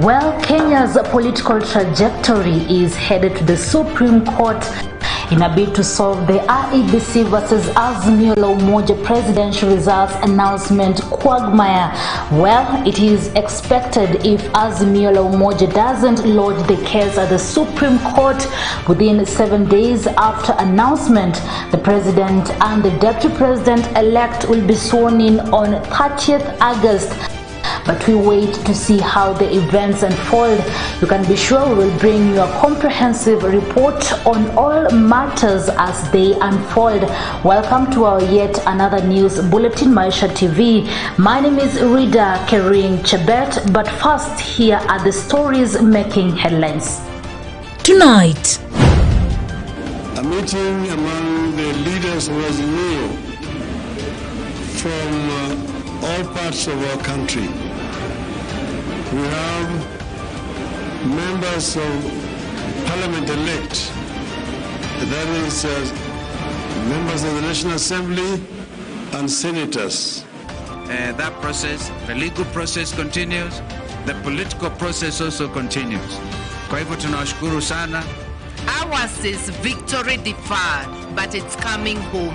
Well, Kenya's political trajectory is headed to the Supreme Court in a bid to solve the IEBC versus Azimio la Umoja presidential results announcement quagmire. Well, it is expected if Azimio la Umoja doesn't lodge the case at the Supreme Court within 7 days after announcement, the president and the deputy president-elect will be sworn in on 30th August. But we wait to see how the events unfold. You can be sure we will bring you a comprehensive report on all matters as they unfold. Welcome to our yet another news bulletin, Maisha TV. My name is Rida Kering Chebet, but first, here are the stories making headlines. Tonight, a meeting among the leaders was new from all parts of our country. We have members of parliament-elect, that is members of the National Assembly and senators. That process, the legal process continues, the political process also continues. Kwa hivyo tunawashukuru sana. Ours is victory deferred, but it's coming home.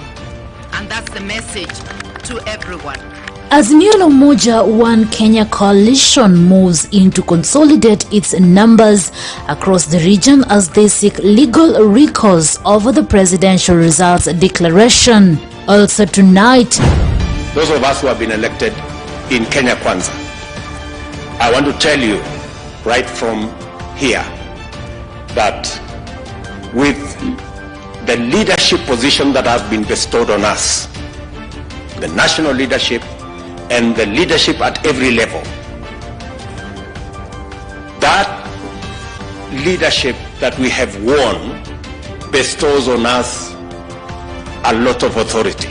And that's the message to everyone. Azimio la Umoja One Kenya coalition moves in to consolidate its numbers across the region as they seek legal recourse over the presidential results declaration. Also tonight, those of us who have been elected in Kenya Kwanza, I want to tell you right from here that with the leadership position that has been bestowed on us, the national leadership and the leadership at every level, that leadership that we have won bestows on us a lot of authority.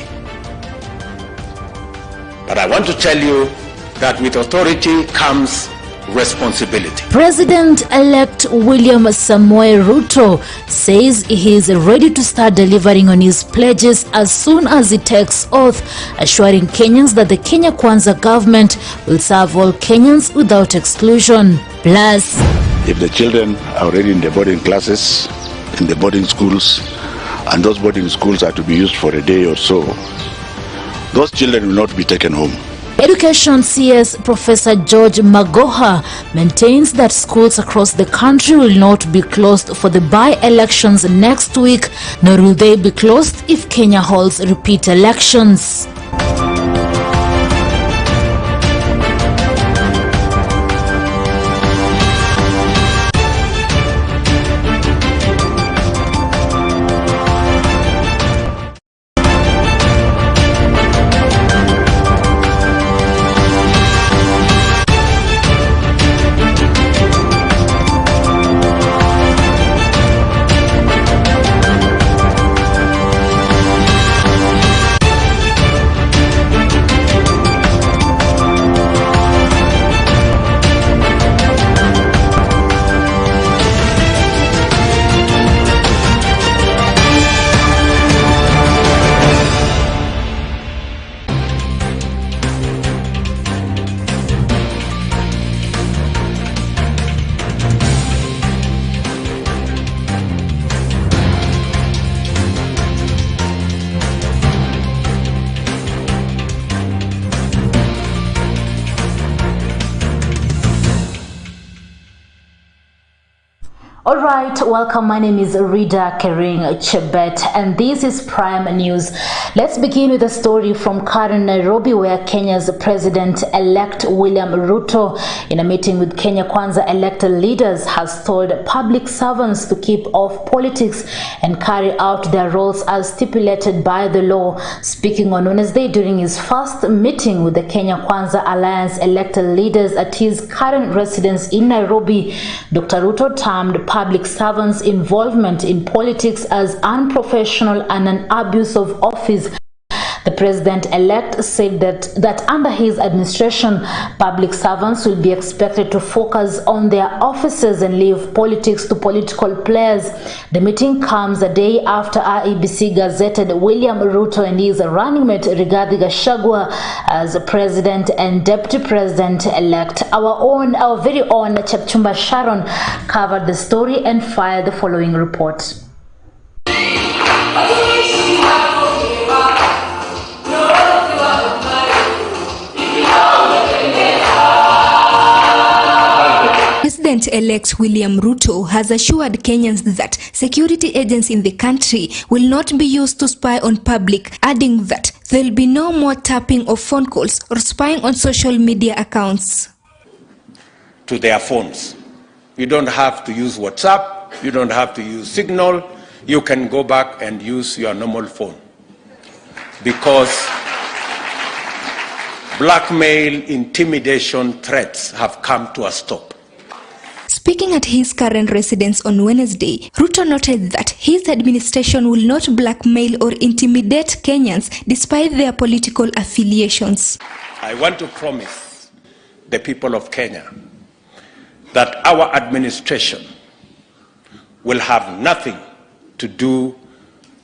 But I want to tell you that with authority comes responsibility. President-elect William Samoei Ruto says he is ready to start delivering on his pledges as soon as he takes oath, assuring Kenyans that the Kenya Kwanza government will serve all Kenyans without exclusion. Plus, if the children are already in the boarding classes, in the boarding schools, and those boarding schools are to be used for a day or so, those children will not be taken home. Education CS Professor George Magoha maintains that schools across the country will not be closed for the by-elections next week, nor will they be closed if Kenya holds repeat elections. Alright, welcome. My name is Rida Kering Chebet and this is Prime News. Let's begin with a story from Karen, Nairobi, where Kenya's President-elect William Ruto, in a meeting with Kenya Kwanza elected leaders, has told public servants to keep off politics and carry out their roles as stipulated by the law. Speaking on Wednesday during his first meeting with the Kenya Kwanza Alliance elected leaders at his current residence in Nairobi, Dr. Ruto termed public servants' involvement in politics as unprofessional and an abuse of office. The The president-elect said that under his administration, public servants will be expected to focus on their offices and leave politics to political players. The meeting comes a day after IEBC gazetted William Ruto and his running mate Rigathi Gachagua as president and deputy president-elect. Our very own Chepchumba Sharon covered the story and filed the following report. President-elect William Ruto has assured Kenyans that security agents in the country will not be used to spy on public, adding that there will be no more tapping of phone calls or spying on social media accounts. To their phones. You don't have to use WhatsApp, you don't have to use Signal, you can go back and use your normal phone. Because blackmail, intimidation, threats have come to a stop. Speaking at his current residence on Wednesday, Ruto noted that his administration will not blackmail or intimidate Kenyans despite their political affiliations. I want to promise the people of Kenya that our administration will have nothing to do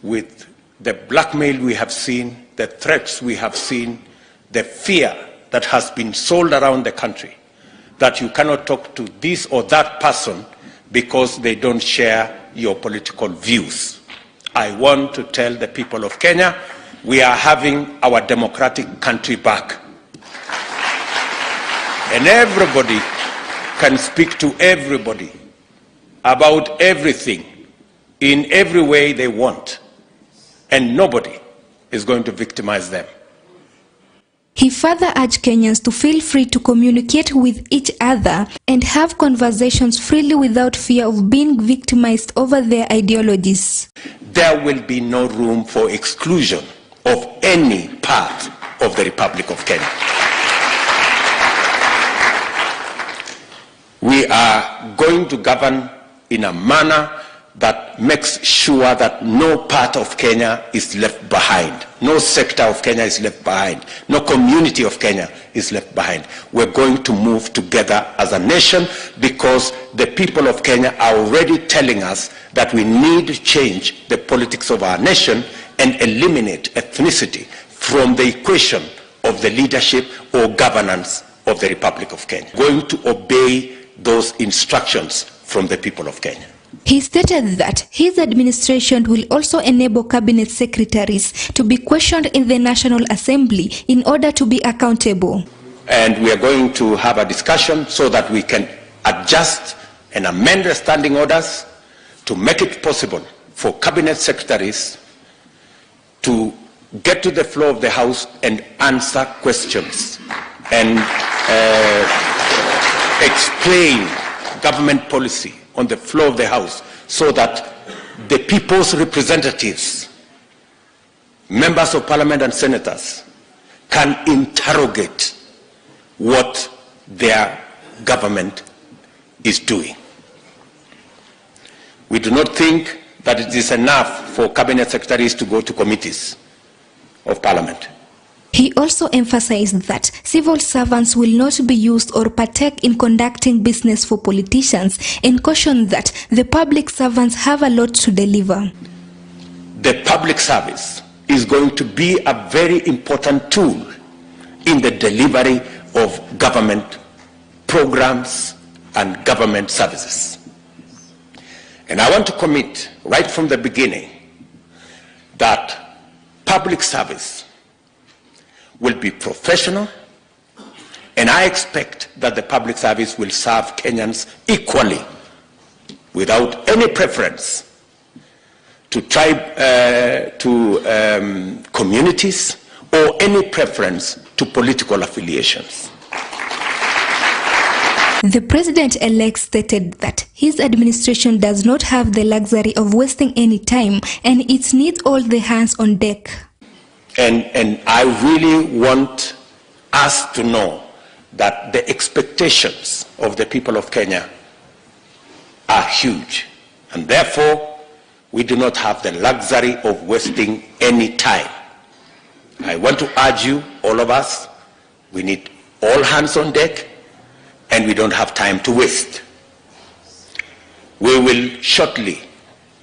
with the blackmail we have seen, the threats we have seen, the fear that has been sold around the country, that you cannot talk to this or that person because they don't share your political views. I want to tell the people of Kenya, we are having our democratic country back. And everybody can speak to everybody about everything in every way they want, and nobody is going to victimize them. He further urged Kenyans to feel free to communicate with each other and have conversations freely without fear of being victimized over their ideologies. There will be no room for exclusion of any part of the Republic of Kenya. We are going to govern in a manner that makes sure that no part of Kenya is left behind. No sector of Kenya is left behind. No community of Kenya is left behind. We're going to move together as a nation because the people of Kenya are already telling us that we need to change the politics of our nation and eliminate ethnicity from the equation of the leadership or governance of the Republic of Kenya. We're going to obey those instructions from the people of Kenya. He stated that his administration will also enable cabinet secretaries to be questioned in the National Assembly in order to be accountable. And we are going to have a discussion so that we can adjust and amend the standing orders to make it possible for cabinet secretaries to get to the floor of the House and answer questions and explain government policy on the floor of the House so that the people's representatives, members of parliament and senators, can interrogate what their government is doing. We do not think that it is enough for cabinet secretaries to go to committees of parliament. He also emphasized that civil servants will not be used or partake in conducting business for politicians and cautioned that the public servants have a lot to deliver. The public service is going to be a very important tool in the delivery of government programs and government services. And I want to commit right from the beginning that public service will be professional, and I expect that the public service will serve Kenyans equally, without any preference to communities or any preference to political affiliations. The president-elect stated that his administration does not have the luxury of wasting any time and it needs all the hands on deck. And I really want us to know that the expectations of the people of Kenya are huge. And therefore, we do not have the luxury of wasting any time. I want to urge you, all of us, we need all hands on deck, and we don't have time to waste. We will shortly,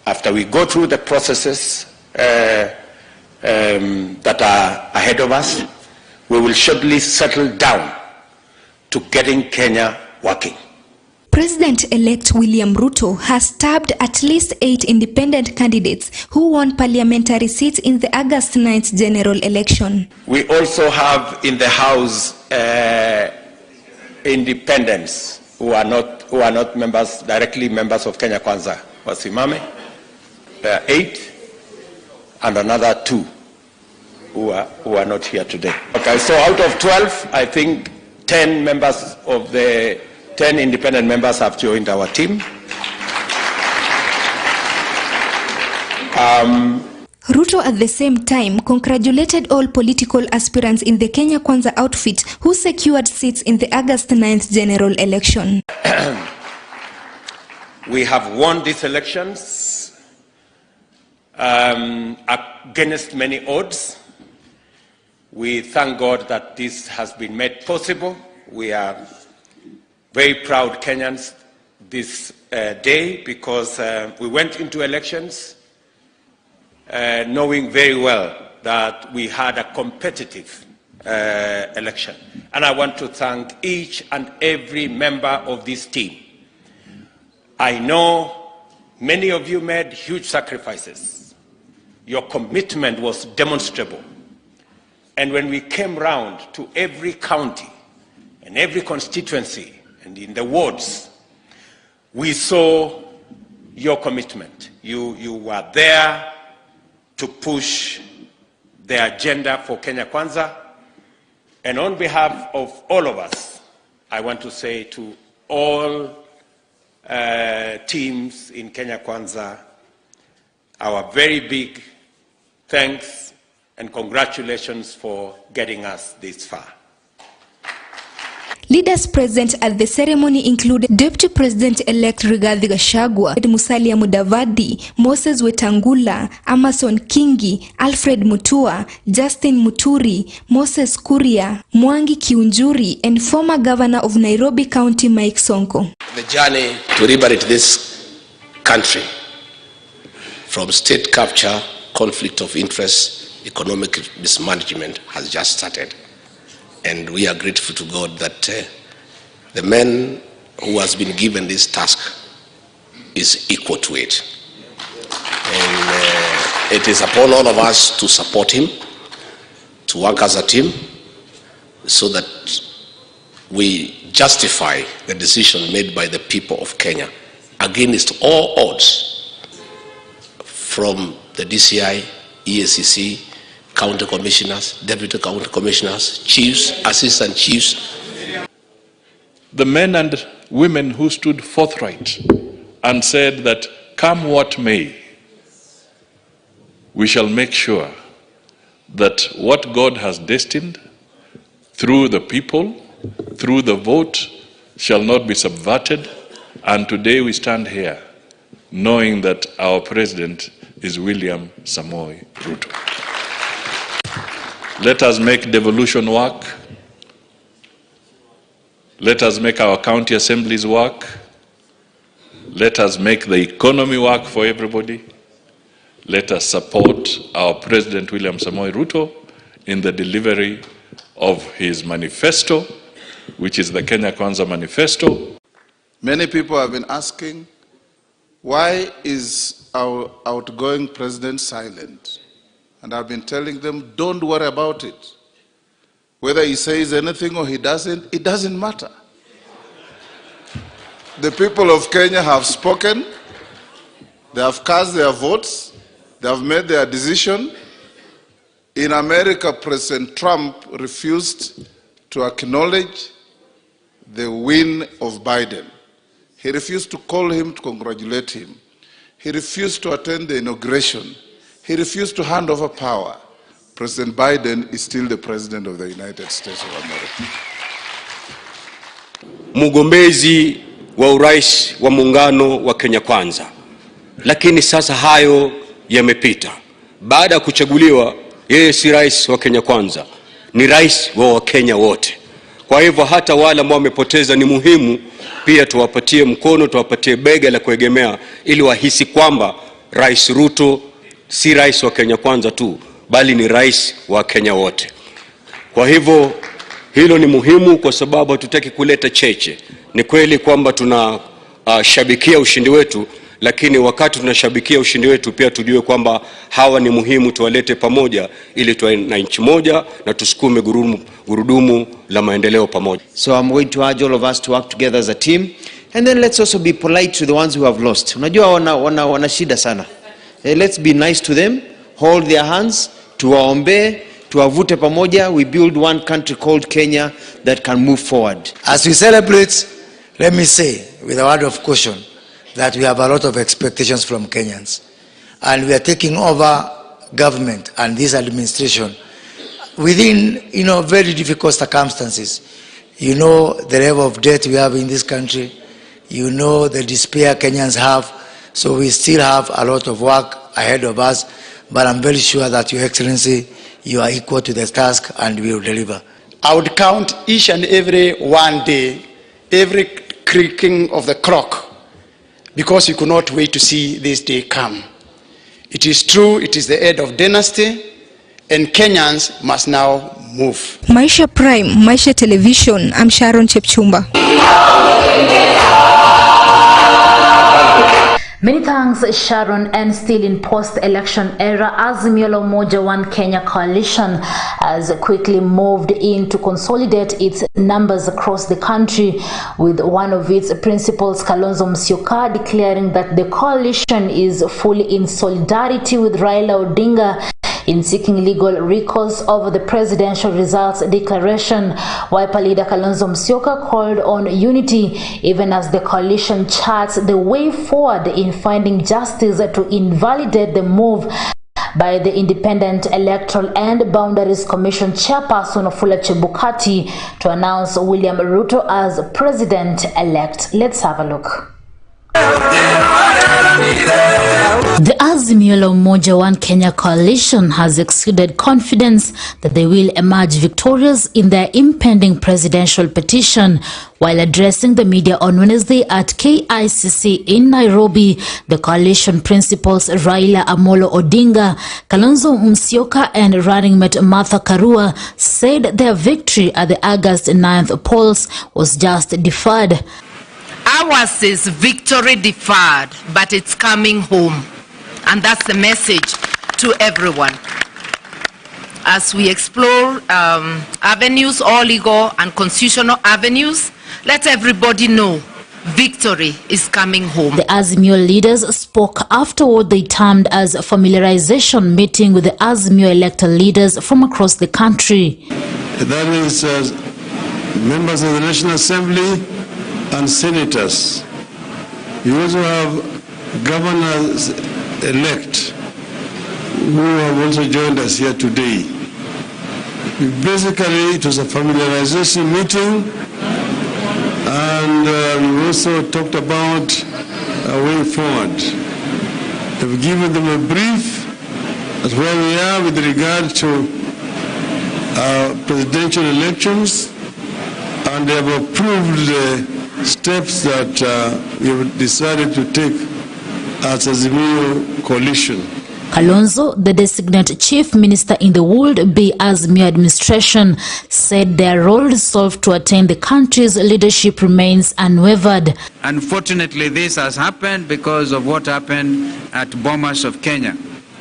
after we go through the processes that are ahead of us, we will shortly settle down to getting Kenya working. President-elect William Ruto has stabbed at least 8 independent candidates who won parliamentary seats in the August 9th general election. We also have in the House independents who are not members, directly members of Kenya Kwanza. Wasimame, 8, and another 2 who are not here today. Okay, so out of 12, I think 10 members of the 10 independent members have joined our team. Ruto at the same time congratulated all political aspirants in the Kenya Kwanza outfit who secured seats in the August 9th general election. We have won these elections against many odds. We thank God that this has been made possible. We are very proud Kenyans this day because we went into elections knowing very well that we had a competitive election. And I want to thank each and every member of this team. I know many of you made huge sacrifices. Your commitment was demonstrable. And when we came round to every county and every constituency and in the wards, we saw your commitment. You were there to push the agenda for Kenya Kwanza. And on behalf of all of us, I want to say to all teams in Kenya Kwanza, our very big thanks and congratulations for getting us this far. Leaders present at the ceremony included Deputy President-elect Rigathi Gachagua, Musalia Mudavadi, Moses Wetangula, Amason Kingi, Alfred Mutua, Justin Muturi, Moses Kuria, Mwangi Kiunjuri, and former Governor of Nairobi County Mike Sonko. The journey to liberate this country from state capture, conflict of interest, economic mismanagement has just started. And we are grateful to God that the man who has been given this task is equal to it. And it is upon all of us to support him, to work as a team, so that we justify the decision made by the people of Kenya against all odds, from the DCI, EACC, county commissioners, deputy county commissioners, chiefs, assistant chiefs. The men and women who stood forthright and said that come what may, we shall make sure that what God has destined through the people, through the vote, shall not be subverted. And today we stand here knowing that our president is William Samoei Ruto. Let us make devolution work. Let us make our county assemblies work. Let us make the economy work for everybody. Let us support our President William Samoei Ruto in the delivery of his manifesto, which is the Kenya Kwanza Manifesto. Many people have been asking, why is our outgoing president silent? And I've been telling them, don't worry about it. Whether he says anything or he doesn't, it doesn't matter. The people of Kenya have spoken. They have cast their votes. They have made their decision. In America, President Trump refused to acknowledge the win of Biden. He refused to call him to congratulate him. He refused to attend the inauguration. He refused to hand over power. President Biden is still the president of the United States of America. Mgombezi wa urais wa muungano wa Kenya Kwanza. Lakini sasa hayo yamepita. Baada ya kuchaguliwa, yeye si rais wa Kenya kwanza, ni rais wa Wakenya wote. Kwa hivyo hata wale ambao wamepoteza ni muhimu pia tuwapatie mkono, tuwapatie bega la kuegemea, ili wahisi kwamba Rais Ruto si rais wa Kenya kwanza tu, bali ni rais wa Kenya wote. Kwa hivyo hilo ni muhimu, kwa sababu hatutaki kuleta cheche. Ni kweli kwamba tunashabikia ushindi wetu, lakini wakati tunashabikia ushindi wetu pia tujue kwamba hawa ni muhimu, tuwalete pamoja ili tuwe na nchi moja na tusukume gurudumu la maendeleo pamoja. So I'm going to urge all of us to work together as a team, and then let's also be polite to the ones who have lost. Unajua wana shida sana. Let's be nice to them, hold their hands, tuwaombe, tuwavute pamoja. We build one country called Kenya that can move forward. As we celebrate, let me say with a word of caution that we have a lot of expectations from Kenyans, and we are taking over government and this administration within, very difficult circumstances. You know the level of debt we have in this country. You know the despair Kenyans have. So we still have a lot of work ahead of us, but I'm very sure that Your Excellency, you are equal to the task and we will deliver. I would count each and every one day, every creaking of the clock, because we could not wait to see this day come. It is true, it is the end of dynasty, and Kenyans must now move. Maisha Prime, Maisha Television, I'm Sharon Chepchumba. Many thanks, Sharon. And still in post-election era, Azimio la Umoja One Kenya coalition has quickly moved in to consolidate its numbers across the country, with one of its principals, Kalonzo Musyoka, declaring that the coalition is fully in solidarity with Raila Odinga in seeking legal recourse over the presidential results declaration. Wiper leader Kalonzo Musyoka called on unity even as the coalition charts the way forward in finding justice to invalidate the move by the Independent Electoral and Boundaries Commission chairperson Wafula Chebukati to announce William Ruto as president-elect. Let's have a look. The Azimio la Umoja One Kenya coalition has exuded confidence that they will emerge victorious in their impending presidential petition. While addressing the media on Wednesday at KICC in Nairobi, the coalition principals Raila Amolo Odinga, Kalonzo Musyoka and running mate Martha Karua said their victory at the August 9th polls was just deferred. Ours is victory deferred, but it's coming home. And that's the message to everyone. As we explore avenues, all legal and constitutional avenues, let everybody know victory is coming home. The Azimio leaders spoke after what they termed as a familiarization meeting with the Azimio elected leaders from across the country. That is members of the National Assembly and senators. You also have governors-elect who have also joined us here today. Basically, it was a familiarization meeting, and we also talked about a way forward. We've given them a brief as where we are with regard to presidential elections, and they have approved the steps that we have decided to take as a Azimio coalition. Kalonzo, the designate chief minister in the would-be Azimio administration, said their role resolved to attain the country's leadership remains unwavered. Unfortunately, this has happened because of what happened at Bomas of Kenya.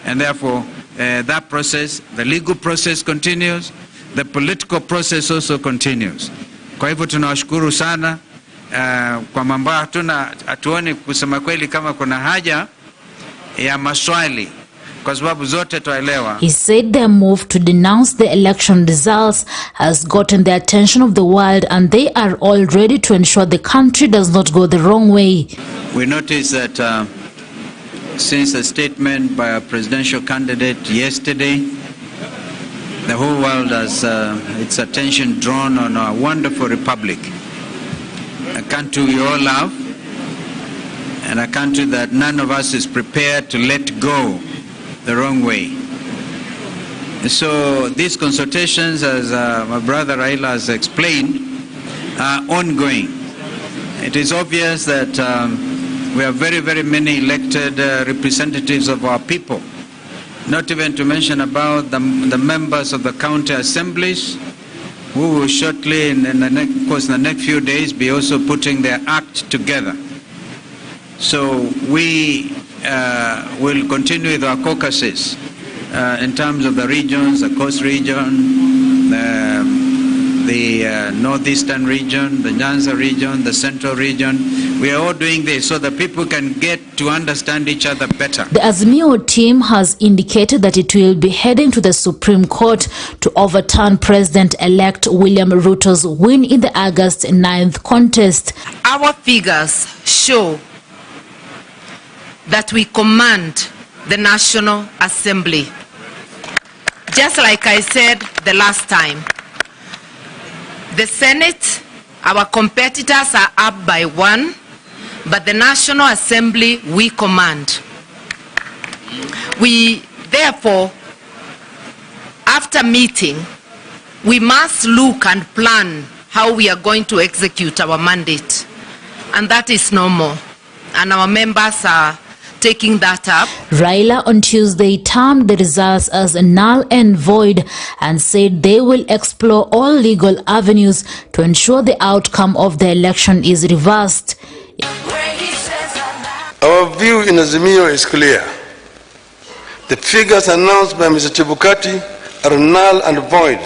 And therefore, that process, the legal process continues, the political process also continues. Kwa hivyo tunawashukuru sana. Kwa mambo hatuoni kusema kweli kama kuna haja ya maswali kwa sababu zote tuelewa. He said their move to denounce the election results has gotten the attention of the world, and they are all ready to ensure the country does not go the wrong way. We notice that since a statement by a presidential candidate yesterday, the whole world has its attention drawn on our wonderful republic. A country we all love, and a country that none of us is prepared to let go the wrong way. So these consultations, as my brother Raila has explained, are ongoing. It is obvious that we have very, very many elected representatives of our people, not even to mention about the members of the county assemblies, who will shortly, in the next few days, be also putting their act together. So we will continue with our caucuses in terms of the regions, the coast region, the northeastern region, the Nyanza region, the central region. We are all doing this so that people can get to understand each other better. The Azimio team has indicated that it will be heading to the Supreme Court to overturn President-elect William Ruto's win in the August 9th contest. Our figures show that we command the National Assembly. Just like I said the last time, the Senate, our competitors are up by 1, but the National Assembly, we command. We, therefore, after meeting, we must look and plan how we are going to execute our mandate. And that is normal. And our members are taking that up. Raila on Tuesday termed the results as null and void and said they will explore all legal avenues to ensure the outcome of the election is reversed. Our view in Azimio is clear. The figures announced by Mr. Chebukati are null and void.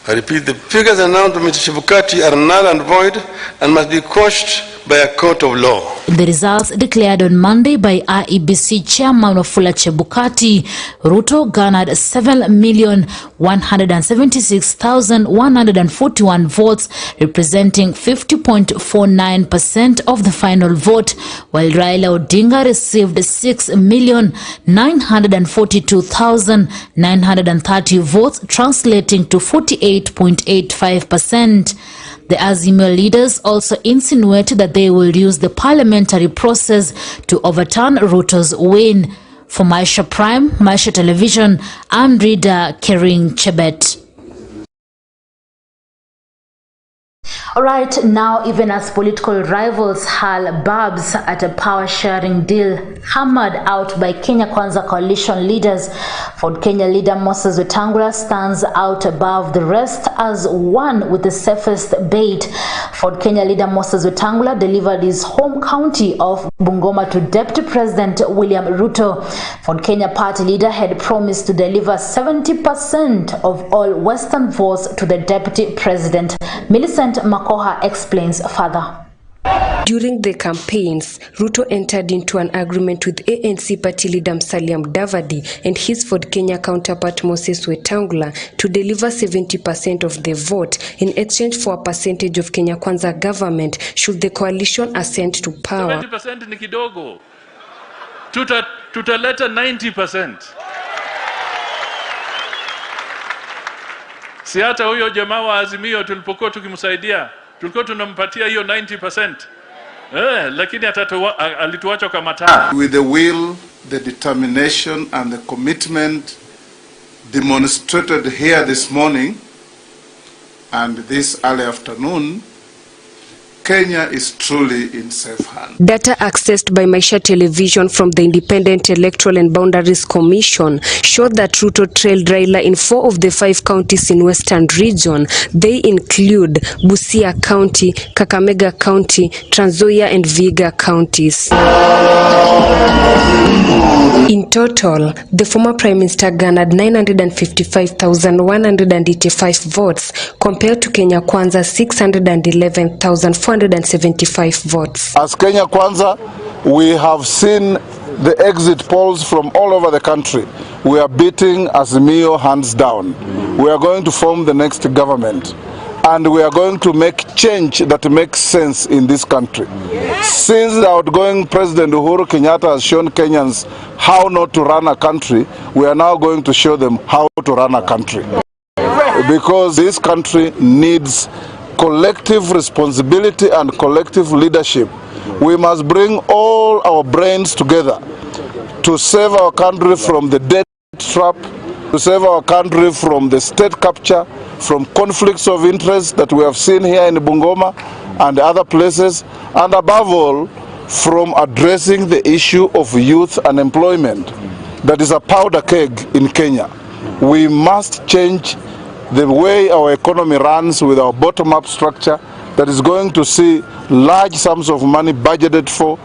I repeat, the figures announced by Mr. Chebukati are null and void and must be quashed by a court of law. The results declared on Monday by IEBC Chairman Wafula Chebukati, Ruto garnered 7,176,141 votes, representing 50.49% of the final vote, while Raila Odinga received 6,942,930 votes, translating to 48.85%. The Azimio leaders also insinuated that they will use the parliamentary process to overturn Ruto's win. For Maisha Prime, Maisha Television, I'm Rida Kering Chebet. Alright, now even as political rivals hurl barbs at a power-sharing deal hammered out by Kenya Kwanza coalition leaders, Ford Kenya leader Moses Wetangula stands out above the rest as one with the safest bait. Ford Kenya leader Moses Wetangula delivered his home county of Bungoma to Deputy President William Ruto. Ford Kenya party leader had promised to deliver 70% of all Western votes to the Deputy President. Millicent Makoha explains further. During the campaigns, Ruto entered into an agreement with ANC party leader Musalia Mudavadi and his Ford Kenya counterpart Moses Wetangula to deliver 70% of the vote in exchange for a percentage of Kenya Kwanza government should the coalition ascend to power. 70% ni kidogo. Tutaleta 90%. Si hata huyo jamaa wa Azimio tulipokuwa tukimsaidia, tulikuwa tunampatia hiyo 90%. Lakini alituacha kama taa. With the will, the determination and the commitment demonstrated here this morning and this early afternoon, Kenya is truly in safe hands. Data accessed by Maisha Television from the Independent Electoral and Boundaries Commission showed that Ruto trailed Raila in 4 of the 5 counties in Western Region. They include Busia County, Kakamega County, Trans Nzoia and Vihiga counties. In total, the former Prime Minister garnered 955,185 votes compared to Kenya Kwanza 611,475 votes. As Kenya Kwanza, we have seen the exit polls from all over the country. We are beating Azimio hands down. We are going to form the next government. And we are going to make change that makes sense in this country. Since the outgoing President Uhuru Kenyatta has shown Kenyans how not to run a country, we are now going to show them how to run a country. Because this country needs collective responsibility and collective leadership We must bring all our brains together to save our country from the debt trap, to save our country from the state capture, from conflicts of interest that we have seen here in Bungoma and other places, and above all, from addressing the issue of youth unemployment that is a powder keg in Kenya. We must change the way our economy runs with our bottom-up structure that is going to see large sums of money budgeted for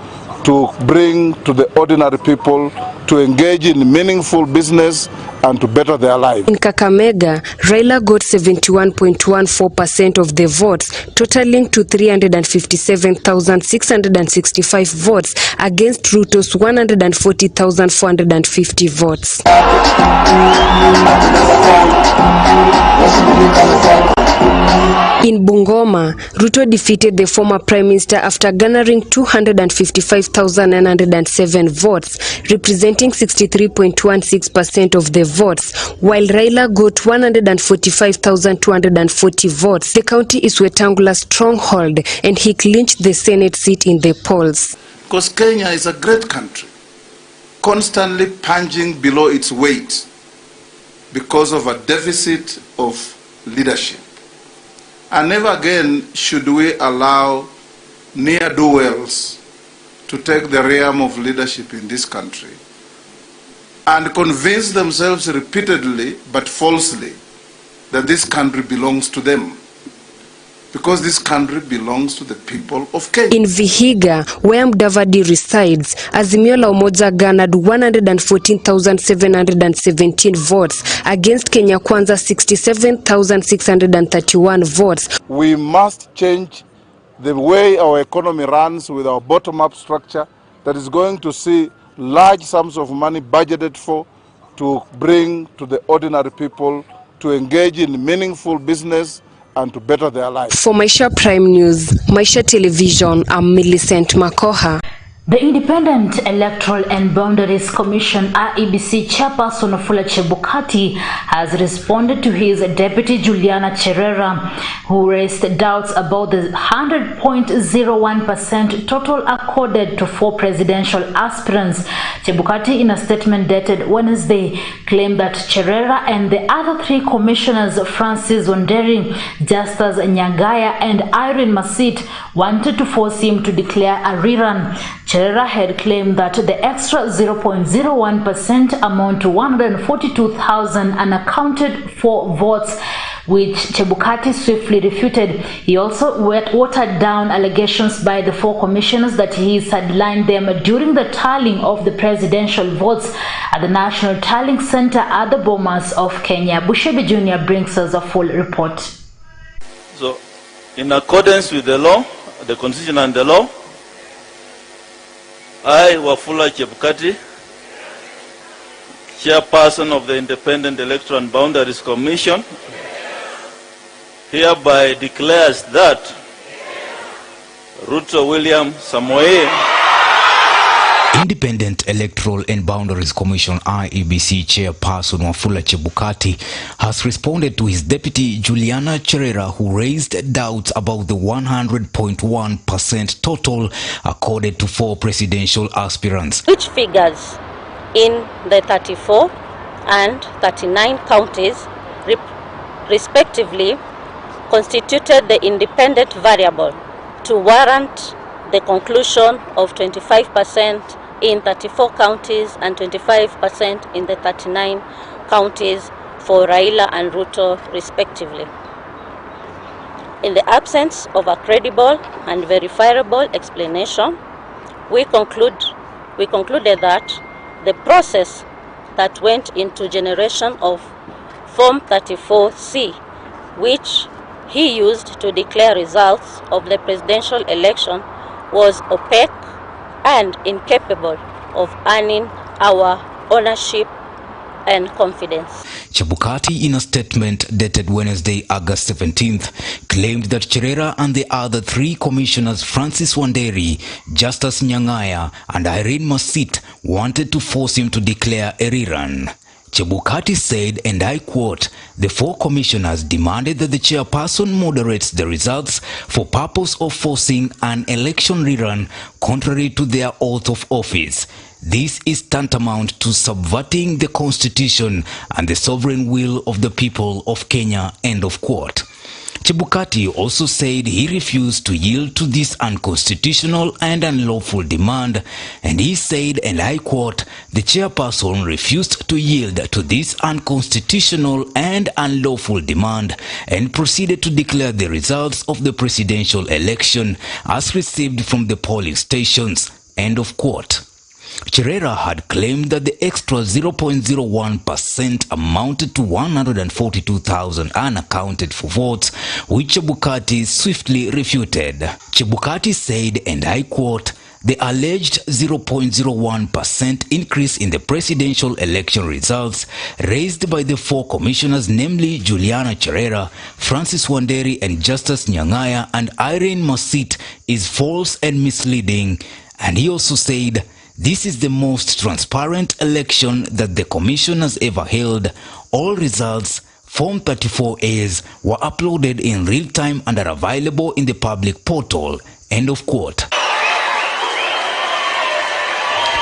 to bring to the ordinary people to engage in meaningful business and to better their lives. In Kakamega, Raila got 71.14% of the votes, totaling to 357,665 votes against Ruto's 140,450 votes. In Bungoma, Ruto defeated the former Prime Minister after garnering 255,907 votes, representing 63.16% of the votes, while Raila got 145,240 votes. The county is Wetangula's stronghold, and he clinched the Senate seat in the polls. Because Kenya is a great country, constantly punching below its weight because of a deficit of leadership. And never again should we allow ne'er-do-wells to take the realm of leadership in this country and convince themselves repeatedly but falsely that this country belongs to them. Because this country belongs to the people of Kenya. In Vihiga, where Mudavadi resides, Azimio la Umoja garnered 114,717 votes against Kenya Kwanza 67,631 votes. We must change the way our economy runs with our bottom-up structure that is going to see large sums of money budgeted for to bring to the ordinary people to engage in meaningful business and to better their lives. For Maisha Prime News, Maisha Television, I'm Millicent Makoha. The Independent Electoral and Boundaries Commission IEBC chairperson Wafula Chebukati has responded to his deputy Juliana Cherera, who raised doubts about the 100.01% total accorded to 4 presidential aspirants. Chebukati, in a statement dated Wednesday, claimed that Cherera and the other 3 commissioners, Francis Wanderi, Justus Nyagaya and Irene Masit, wanted to force him to declare a rerun. Cherera had claimed that the extra 0.01% amount to 142,000 unaccounted for votes, which Chebukati swiftly refuted. He also watered down allegations by the 4 commissioners that he sidelined them during the tallying of the presidential votes at the National Tallying Center at the Bomas of Kenya. Bushebi Jr. brings us a full report. So, in accordance with the law, the Constitution and the law, I, Wafula Chebukati, chairperson of the Independent Electoral and Boundaries Commission, hereby declares that Ruto William Samoei, Independent Electoral and Boundaries Commission IEBC chairperson Wafula Chebukati has responded to his deputy Juliana Cherera, who raised doubts about the 100.1% total accorded to 4 presidential aspirants. Which figures in the 34 and 39 counties respectively constituted the independent variable to warrant the conclusion of 25% in 34 counties and 25% in the 39 counties for Raila and Ruto respectively. In the absence of a credible and verifiable explanation, we concluded that the process that went into generation of Form 34C, which he used to declare results of the presidential election, was opaque and incapable of earning our ownership and confidence. Chebukati, in a statement dated Wednesday, August 17th, claimed that Cherera and the other 3 commissioners, Francis Wanderi, Justus Nyagaya and Irene Masit, wanted to force him to declare a rerun. Chebukati said, and I quote, "The four commissioners demanded that the chairperson moderates the results for purpose of forcing an election rerun contrary to their oath of office. This is tantamount to subverting the constitution and the sovereign will of the people of Kenya," end of quote. Chebukati also said he refused to yield to this unconstitutional and unlawful demand, and he said, and I quote, "The chairperson refused to yield to this unconstitutional and unlawful demand and proceeded to declare the results of the presidential election as received from the polling stations," end of quote. Cherera had claimed that the extra 0.01% amounted to 142,000 unaccounted for votes, which Chebukati swiftly refuted. Chebukati said, and I quote, "The alleged 0.01% increase in the presidential election results raised by the four commissioners, namely Juliana Cherera, Francis Wanderi, and Justice Nyang'aya and Irene Masit, is false and misleading." And he also said, "This is the most transparent election that the commission has ever held. All results, Form 34As, were uploaded in real time and are available in the public portal," end of quote.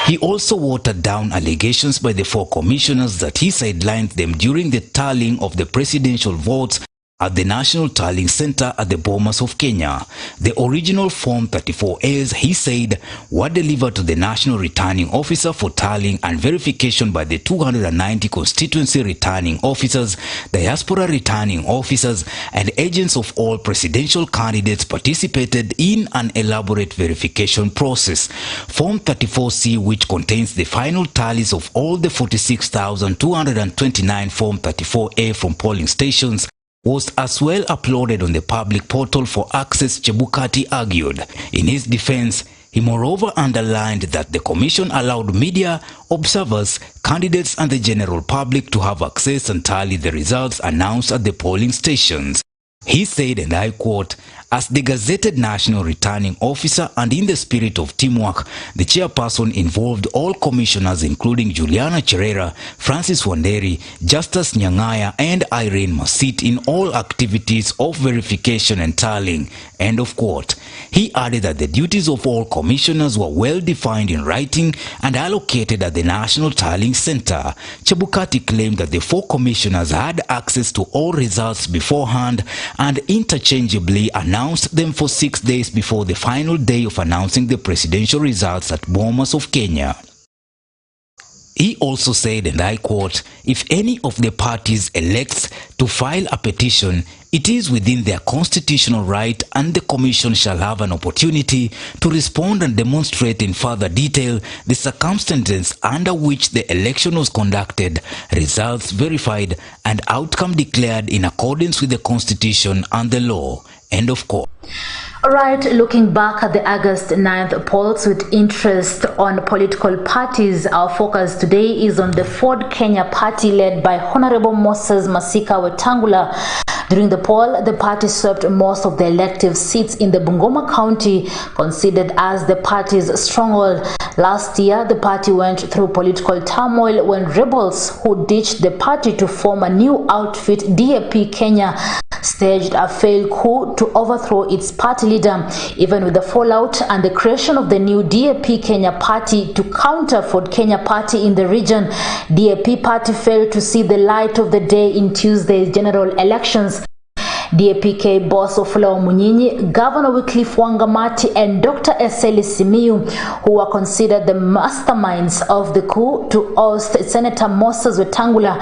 He also watered down allegations by the four commissioners that he sidelined them during the tallying of the presidential votes at the National Tallying Center at the Bomas of Kenya. The original Form 34As, he said, were delivered to the National Returning Officer for tallying and verification by the 290 constituency returning officers, diaspora returning officers, and agents of all presidential candidates participated in an elaborate verification process. Form 34C, which contains the final tallies of all the 46,229 Form 34A from polling stations, was as well uploaded on the public portal for access, Chebukati argued. In his defense, he moreover underlined that the commission allowed media, observers, candidates and the general public to have access and tally the results announced at the polling stations. He said, and I quote, "As the gazetted national returning officer and in the spirit of teamwork, the chairperson involved all commissioners including Juliana Cherera, Francis Wanderi, Justice Nyang'aya and Irene Masit in all activities of verification and tallying," end of quote. He added that the duties of all commissioners were well defined in writing and allocated at the National Tallying Center. Chebukati claimed that the four commissioners had access to all results beforehand and interchangeably announced them for 6 days before the final day of announcing the presidential results at Bomas of Kenya. He also said, and I quote, "If any of the parties elects to file a petition, it is within their constitutional right and the commission shall have an opportunity to respond and demonstrate in further detail the circumstances under which the election was conducted, results verified, and outcome declared in accordance with the constitution and the law," end of quote. Alright, looking back at the August 9th polls with interest on political parties, our focus today is on the Ford Kenya party led by Honorable Moses Masika Wetangula. During the poll, the party swept most of the elective seats in the Bungoma County, considered as the party's stronghold. Last year, the party went through political turmoil when rebels who ditched the party to form a new outfit, DAP Kenya, staged a failed coup to overthrow its party leader. Even with the fallout and the creation of the new DAP Kenya party to counter Ford Kenya party in the region, DAP party failed to see the light of the day in Tuesday's general elections. DAPK boss Ofula Munyinyi, Governor Wycliffe Wangamati and Dr. Eseli Simiyu, who were considered the masterminds of the coup to oust Senator Moses Wetangula,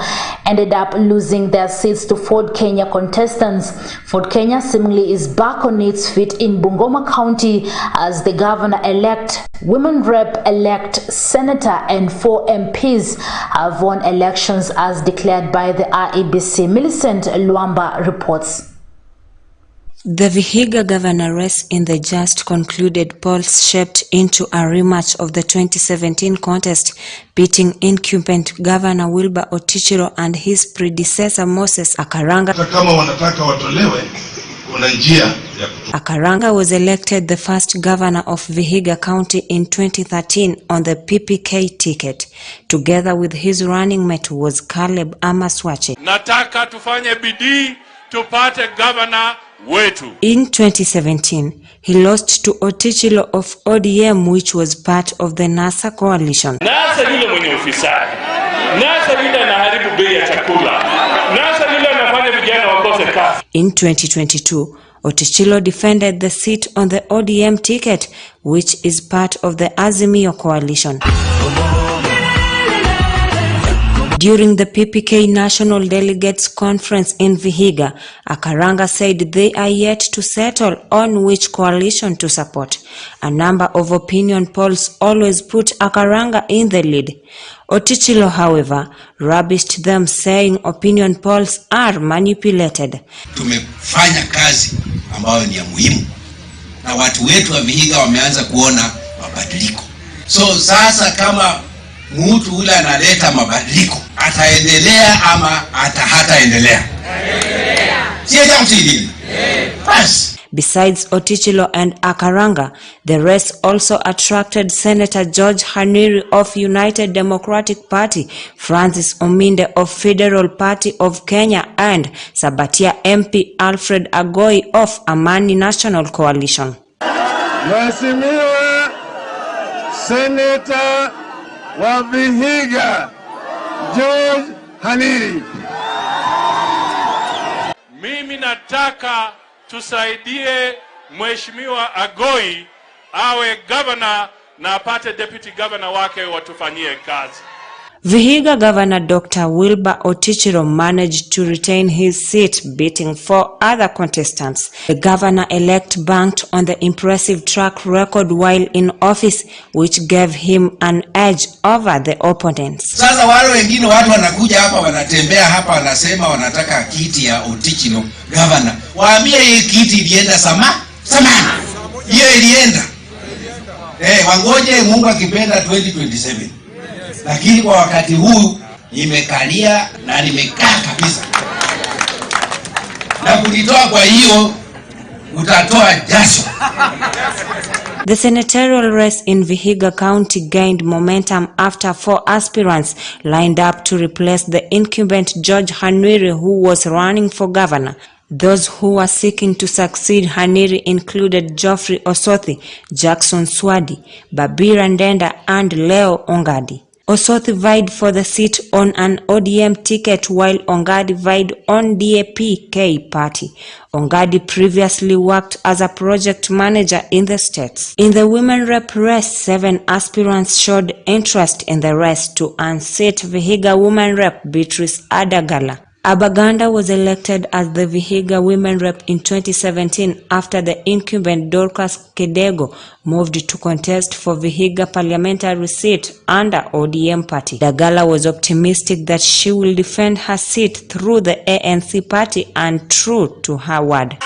ended up losing their seats to Ford Kenya contestants. Ford Kenya seemingly is back on its feet in Bungoma County as the governor-elect, women rep-elect, senator and 4 MPs have won elections as declared by the IEBC. Millicent Luamba reports. The Vihiga governor race in the just concluded polls shaped into a rematch of the 2017 contest, beating incumbent Governor Wilbur Otichiro and his predecessor Moses Akaranga. Kama wanataka watolewe, kuna njia ya Akaranga was elected the first governor of Vihiga County in 2013 on the PPK ticket. Together with his running mate was Caleb Amaswache. Nataka tufanye bidii tupate governor wetu. In 2017, he lost to Otichilo of ODM, which was part of the NASA coalition. NASA yule mwenye ufisadi. NASA yule anaharibu bei ya chakula. NASA yule anafanya vijana wakose kazi. In 2022, Otichilo defended the seat on the ODM ticket, which is part of the Azimio coalition. During the PPK National Delegates Conference in Vihiga, Akaranga said they are yet to settle on which coalition to support. A number of opinion polls always put Akaranga in the lead. Otichilo, however, rubbished them, saying opinion polls are manipulated. Tumefanya kazi ambayo ni ya muhimu na watu wetu wa Vihiga wameanza kuona mabadiliko. So sasa kama mtu ule analeta mabadiliko, ataendelea ama hataendelea? Besides Otichilo and Akaranga, the race also attracted Senator George Haniri of United Democratic Party, Francis Ominde of Federal Party of Kenya, and Sabatia MP Alfred Agoi of Amani National Coalition. Mheshimiwa Senator wa Vihiga George Haniri. Mimi nataka tusaidie Mheshimiwa Agoi awe governor na apate deputy governor wake watufanyie kazi. Vihiga Governor Dr. Wilbur Otichilo managed to retain his seat, beating 4 other contestants. The governor-elect banked on the impressive track record while in office, which gave him an edge over the opponents. Sasa wale wengine watu wanakuja hapa wanatembea hapa wanasema wanataka kiti ya Otichilo governor. Waambie hii kiti ilienda samani. Hiyo ilienda. Wangoje Mungu akipenda 2027. Lakini kwa wakati huu nimekalia na nimekaa kabisa. Na kunitoa kwa hiyo utatoa jasho. The senatorial race in Vihiga County gained momentum after 4 aspirants lined up to replace the incumbent George Haniri, who was running for governor. Those who were seeking to succeed Haniri included Geoffrey Osothi, Jackson Swadi, Babira Ndenda, and Leo Ongadi. Osothi vied for the seat on an ODM ticket while Ongadi vied on DAP-K party. Ongadi previously worked as a project manager in the States. In the women rep race, 7 aspirants showed interest in the race to unseat Vihiga woman rep Beatrice Adagala. Abaganda was elected as the Vihiga women rep in 2017 after the incumbent Dorcas Kedego moved to contest for Vihiga parliamentary seat under ODM party. Dagala was optimistic that she will defend her seat through the ANC party and true to her word.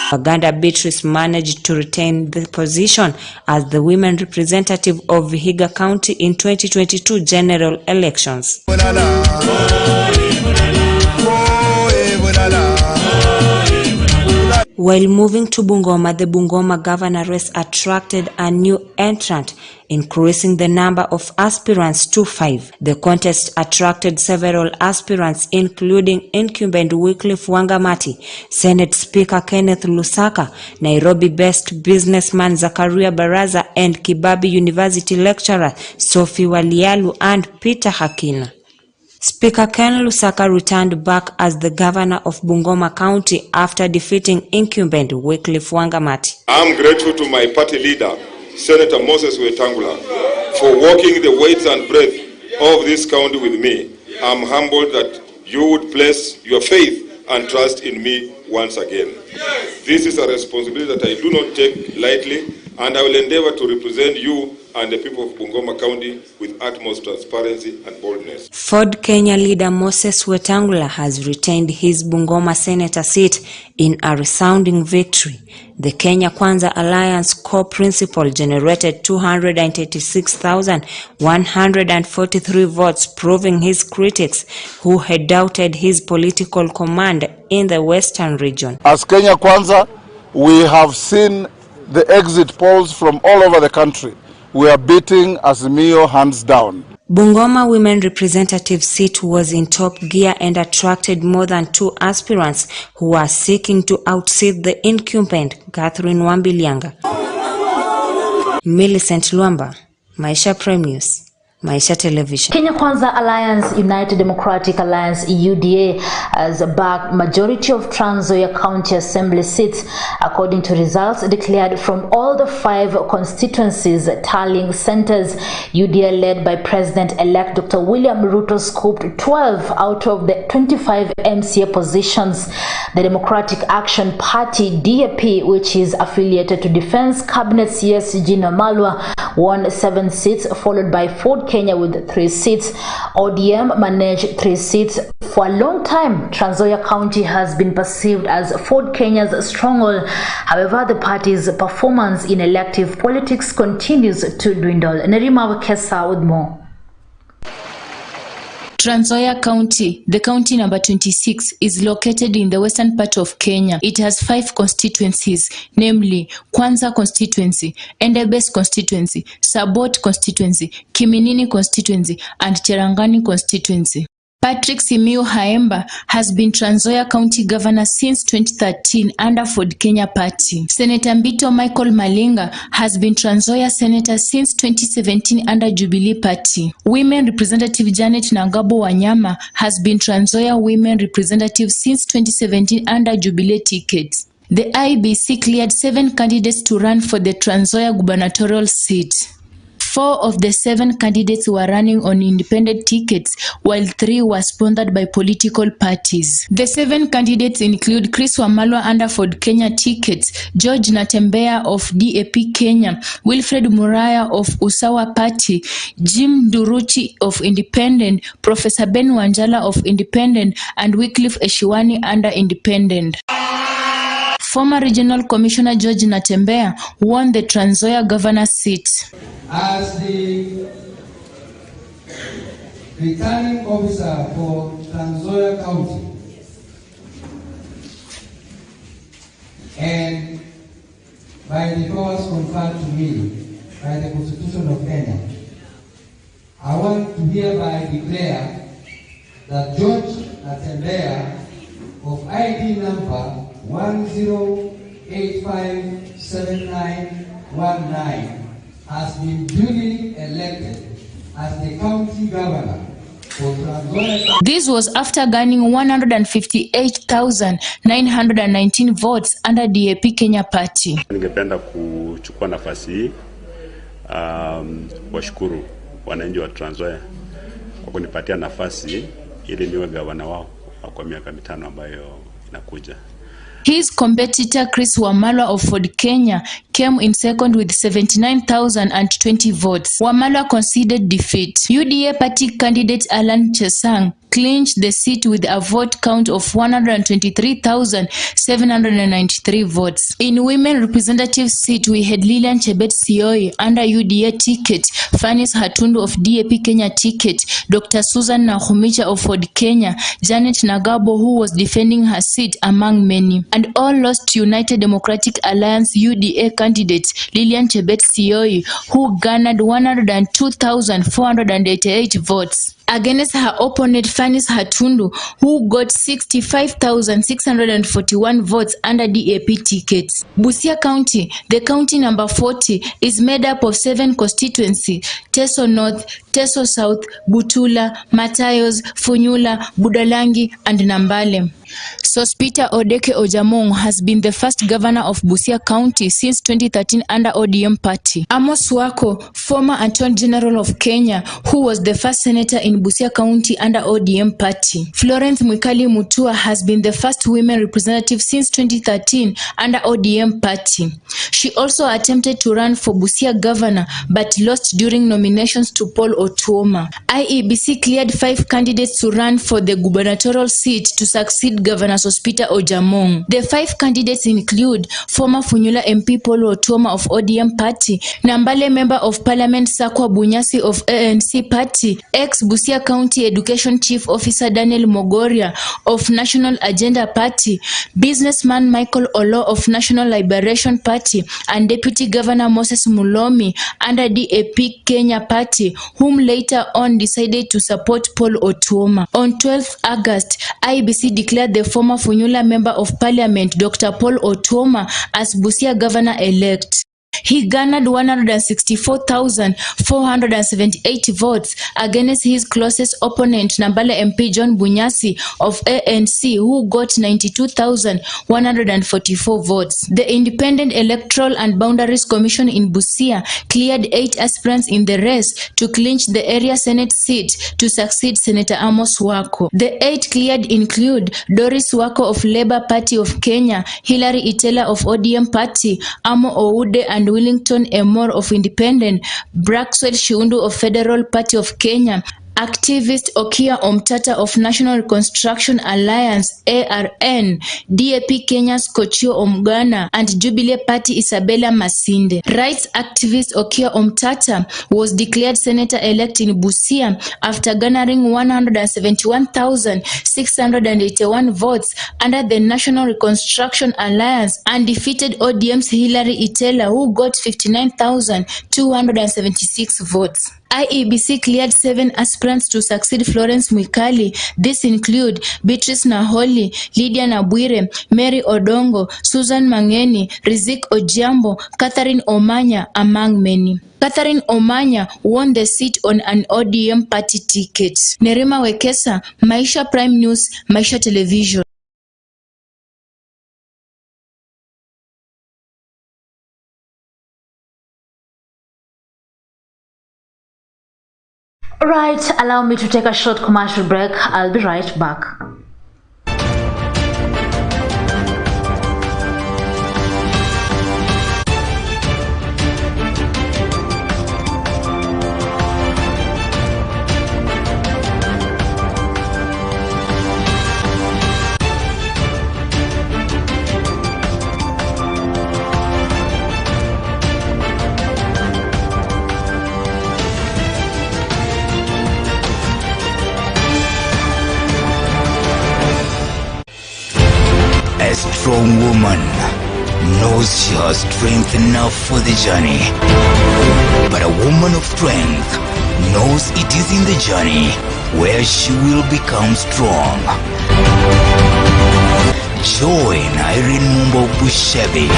Abaganda Beatrice managed to retain the position as the women representative of Vihiga County in 2022 general elections. While moving to Bungoma, the Bungoma governor race attracted a new entrant, increasing the number of aspirants to 5. The contest attracted several aspirants, including incumbent Wycliffe Wangamati, Senate Speaker Kenneth Lusaka, Nairobi-based businessman Zakaria Baraza, and Kibabi University lecturer Sophie Walialu and Peter Hakina. Speaker Ken Lusaka returned back as the governor of Bungoma County after defeating incumbent Wycliffe Wangamati. I'm grateful to my party leader, Senator Moses Wetangula, for walking the weight and breadth of this county with me. I'm humbled that you would place your faith and trust in me once again. This is a responsibility that I do not take lightly, and I will endeavor to represent you and the people of Bungoma County with utmost transparency and boldness. Ford Kenya leader Moses Wetangula has retained his Bungoma senator seat in a resounding victory. The Kenya Kwanza Alliance co-principal generated 286,143 votes, proving his critics who had doubted his political command in the western region. As Kenya Kwanza, we have seen the exit polls from all over the country. We are beating Azimio hands down. Bungoma women representative seat was in top gear and attracted more than 2 aspirants who are seeking to outseat the incumbent Catherine Wambilianga. Millicent Luamba, Maisha Prime News, Maisha Television. Kenya Kwanza Alliance, United Democratic Alliance, UDA, has backed majority of Trans Nzoia County Assembly seats, according to results declared from all the 5 constituencies tallying centers. UDA, led by President-elect Dr. William Ruto, scooped 12 out of the 25 MCA positions. The Democratic Action Party, DAP, which is affiliated to Defense Cabinet CS Gina Malwa, won 7 seats, followed by Ford Kenya with 3 seats. ODM managed 3 seats. For a long time, Trans Nzoia County has been perceived as Ford Kenya's stronghold. However, the party's performance in elective politics continues to dwindle. Nerima Wekesa with more. Trans Nzoia County, the county number 26, is located in the western part of Kenya. It has 5 constituencies, namely Kwanza constituency, Endebess constituency, Sabot constituency, Kiminini constituency, and Cherangani constituency. Patrick Simiyu Haemba has been Trans Nzoia County Governor since 2013 under Ford Kenya Party. Senator Mbito Michael Malinga has been Trans Nzoia Senator since 2017 under Jubilee Party. Women Representative Janet Nangabo Wanyama has been Trans Nzoia Women Representative since 2017 under Jubilee tickets. The IBC cleared 7 candidates to run for the Trans Nzoia gubernatorial seat. 4 of the 7 candidates were running on independent tickets, while 3 were sponsored by political parties. The 7 candidates include Chris Wamalwa under Ford Kenya tickets, George Natembea of DAP Kenya, Wilfred Muraya of Usawa Party, Jim Duruchi of Independent, Professor Ben Wanjala of Independent, and Wycliffe Eshiwani under Independent. Former Regional Commissioner George Natembea won the Trans Nzoia governor seat. As the returning officer for Trans Nzoia County, and by the powers conferred to me by the Constitution of Kenya, I want to hereby declare that George Natembea of ID number 10857919 has been duly elected as the county governor for Trans Nzoia. This was after gaining 158,919 votes under DAP Kenya Party. Ningependa kuchukua nafasi hii washukuru wananchi wa Trans Nzoia kwa kunipatia nafasi ili niwe gavana wao kwa miaka 5 ambayo inakuja. His competitor Chris Wamalwa of Ford Kenya came in second with 79,020 votes. Wamalwa conceded defeat. UDA party candidate Alan Chesang clinched the seat with a vote count of 123,793 votes. In women representative seat, we had Lilian Chebet Sioi under UDA ticket, Fanis Hatundu of DAP Kenya ticket, Dr. Susan Nahumicha of Ford Kenya, Janet Nagabo, who was defending her seat, among many. And all lost to United Democratic Alliance UDA candidate Lilian Chebet Sioi, who garnered 102,488 votes. Against her opponent Fanis Hatundu, who got 65,641 votes under DAP tickets. Busia County, the county number 40, is made up of 7 constituencies: Teso North, Teso South, Butula, Matayos, Funyula, Budalangi, and Nambale. Sospita Odeke Ojamong has been the first governor of Busia County since 2013 under ODM party. Amos Wako, former Attorney General of Kenya, who was the first senator in Busia County under ODM party. Florence Mwikali Mutua has been the first women representative since 2013 under ODM party. She also attempted to run for Busia governor but lost during nominations to Paul Otuoma. IEBC cleared 5 candidates to run for the gubernatorial seat to succeed Governor Sospita Ojamong. The 5 candidates include former Funyula MP Paul Otuoma of ODM party, Nambale member of Parliament Sakwa Bunyasi of ANC party, ex-Busia County Education Chief Officer Daniel Mogoria of National Agenda party, businessman Michael Olo of National Liberation Party, and Deputy Governor Moses Mulomi under DAP Kenya party, whom later on decided to support Paul Otuoma. On 12th August, IEBC declared the former Funyula Member of Parliament Dr. Paul Otuoma as Busia Governor-elect. He garnered 164,478 votes against his closest opponent, Nambale MP John Bunyasi of ANC, who got 92,144 votes. The Independent Electoral and Boundaries Commission in Busia cleared 8 aspirants in the race to clinch the area Senate seat to succeed Senator Amos Wako. The 8 cleared include Doris Wako of Labour Party of Kenya, Hilary Itela of ODM Party, Amo Oude and Willington Emor of Independent, Braxwell Shiundu of Federal Party of Kenya, activist Okia Omtata of National Reconstruction Alliance ARN, DAP Kenya's Kochio Omgana, and Jubilee Party Isabella Masinde. Rights activist Okia Omtata was declared senator-elect in Busia after garnering 171,681 votes under the National Reconstruction Alliance and defeated ODM's Hilary Itela, who got 59,276 votes. IEBC cleared 7 aspirants to succeed Florence Mwikali. These include Beatrice Naholi, Lydia Nabwire, Mary Odongo, Susan Mangeni, Rizik Ojiambo, Catherine Omanya, among many. Catherine Omanya won the seat on an ODM party ticket. Nerima Wekesa, Maisha Prime News, Maisha Television. Right, allow me to take a short commercial break. I'll be right back. A strong woman knows she has strength enough for the journey. But a woman of strength knows it is in the journey where she will become strong. Join Irene Mumbo Bushebi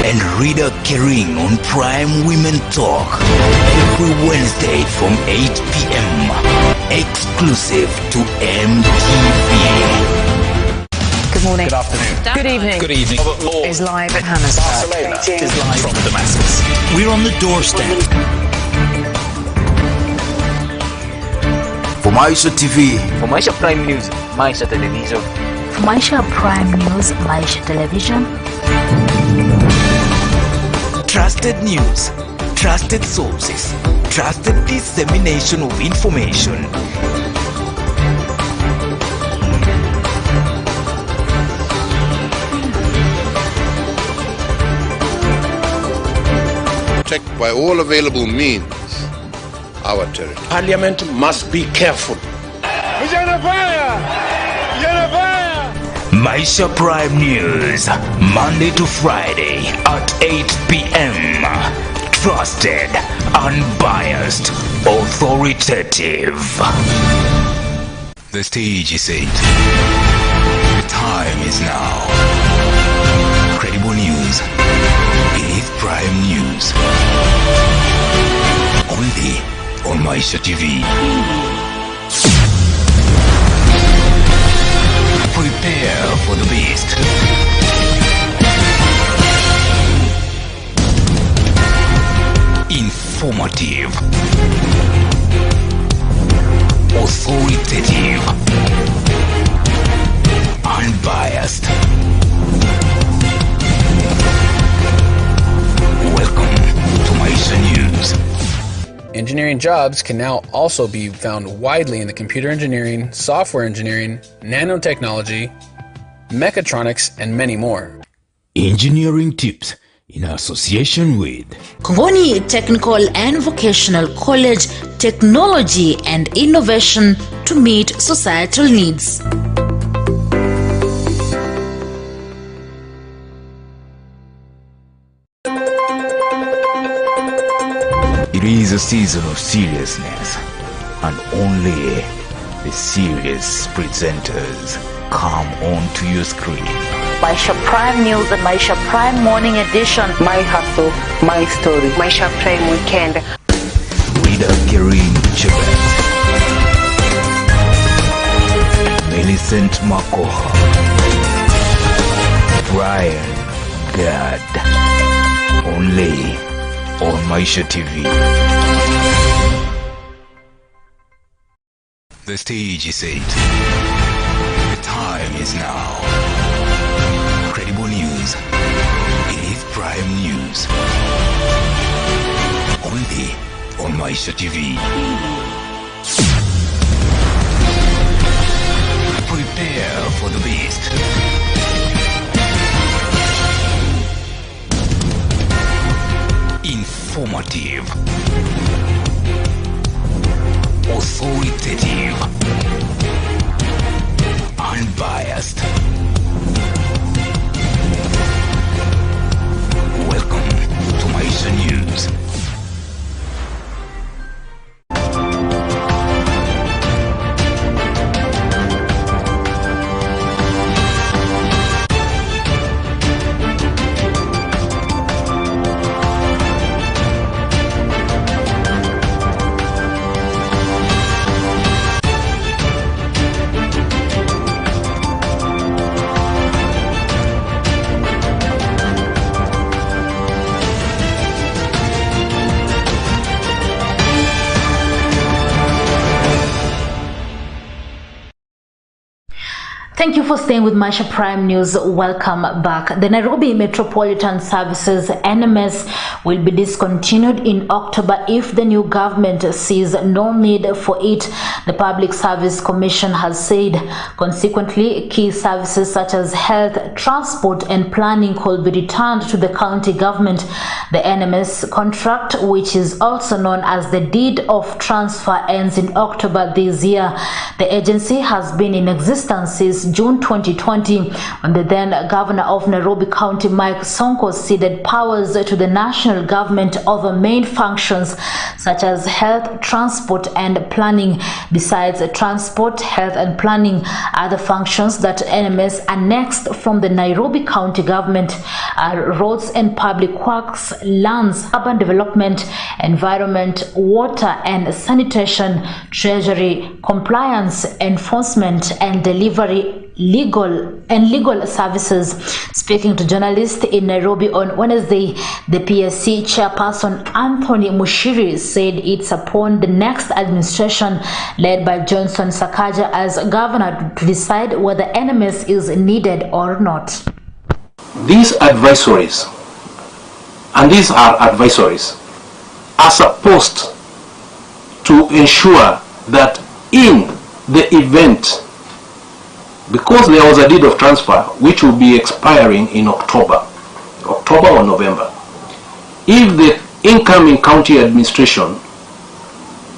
and Rida Kering on Prime Women Talk every Wednesday from 8 p.m. exclusive to MTV. Good morning. Good afternoon. Good evening. Good evening. Is live at Hammersmith. Barcelona is live from Damascus. We're on the doorstep. For Maisha TV. For Maisha Prime News, Maisha Television. For Maisha Prime News, Maisha Television. Trusted news, trusted sources, trusted dissemination of information. Protect by all available means our territory. Parliament must be careful. Maisha Prime News, Monday to Friday at 8 p.m. Trusted, unbiased, authoritative. The stage is set. The time is now. Credible news. It is Prime News. Only on Maisha. Maisha TV. Prepare for the beast. Informative. Authoritative. Unbiased. Welcome to Maisha News. Engineering jobs can now also be found widely in the computer engineering, software engineering, nanotechnology, mechatronics, and many more. Engineering tips in association with Kongoni Technical and Vocational College, technology and innovation to meet societal needs. It is a season of seriousness, and only the serious presenters come onto your screen. Maisha Prime News and Maisha Prime Morning Edition. My hustle, my story. Maisha Prime Weekend. Rida Karim Chebet, Millicent Makoha, Brian Gad. Only on Maisha TV. The stage is set. The time is now. Credible news. It is prime news. Only on Maisha TV. Prepare for the beast. Informative. Authoritative. Unbiased. Welcome to Maisha News. Thank you for staying with Maisha Prime News. Welcome back. The Nairobi Metropolitan Services NMS will be discontinued in October if the new government sees no need for it, the Public Service Commission has said. Consequently, key services such as health, transport and planning could be returned to the county government. The NMS contract, which is also known as the Deed of Transfer, ends in October this year. The agency has been in existence since June 2020, when the then Governor of Nairobi County, Mike Sonko, ceded powers to the national government over main functions such as health, transport and planning. Besides transport, health and planning, other functions that NMS annexed from the Nairobi County government are roads and public works, lands, urban development, environment, water and sanitation, treasury, compliance, enforcement and delivery, legal services. Speaking to journalists in Nairobi on Wednesday, the PSC chairperson Anthony Mushiri said it's upon the next administration led by Johnson Sakaja as governor to decide whether NMS is needed or not. These advisories, and these are advisories, are supposed to ensure that in the event, because there was a deed of transfer which will be expiring in October or November, if the incoming county administration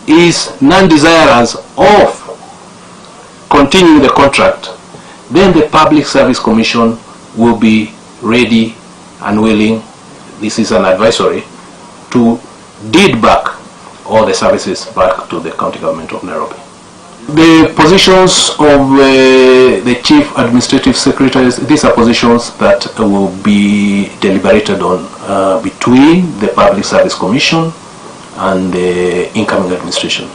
is non-desirous of continuing the contract, then the Public Service Commission will be ready and willing, this is an advisory, to deed back all the services back to the county government of Nairobi. The positions of the chief administrative secretaries, these are positions that will be deliberated on between the Public Service Commission and the incoming administration.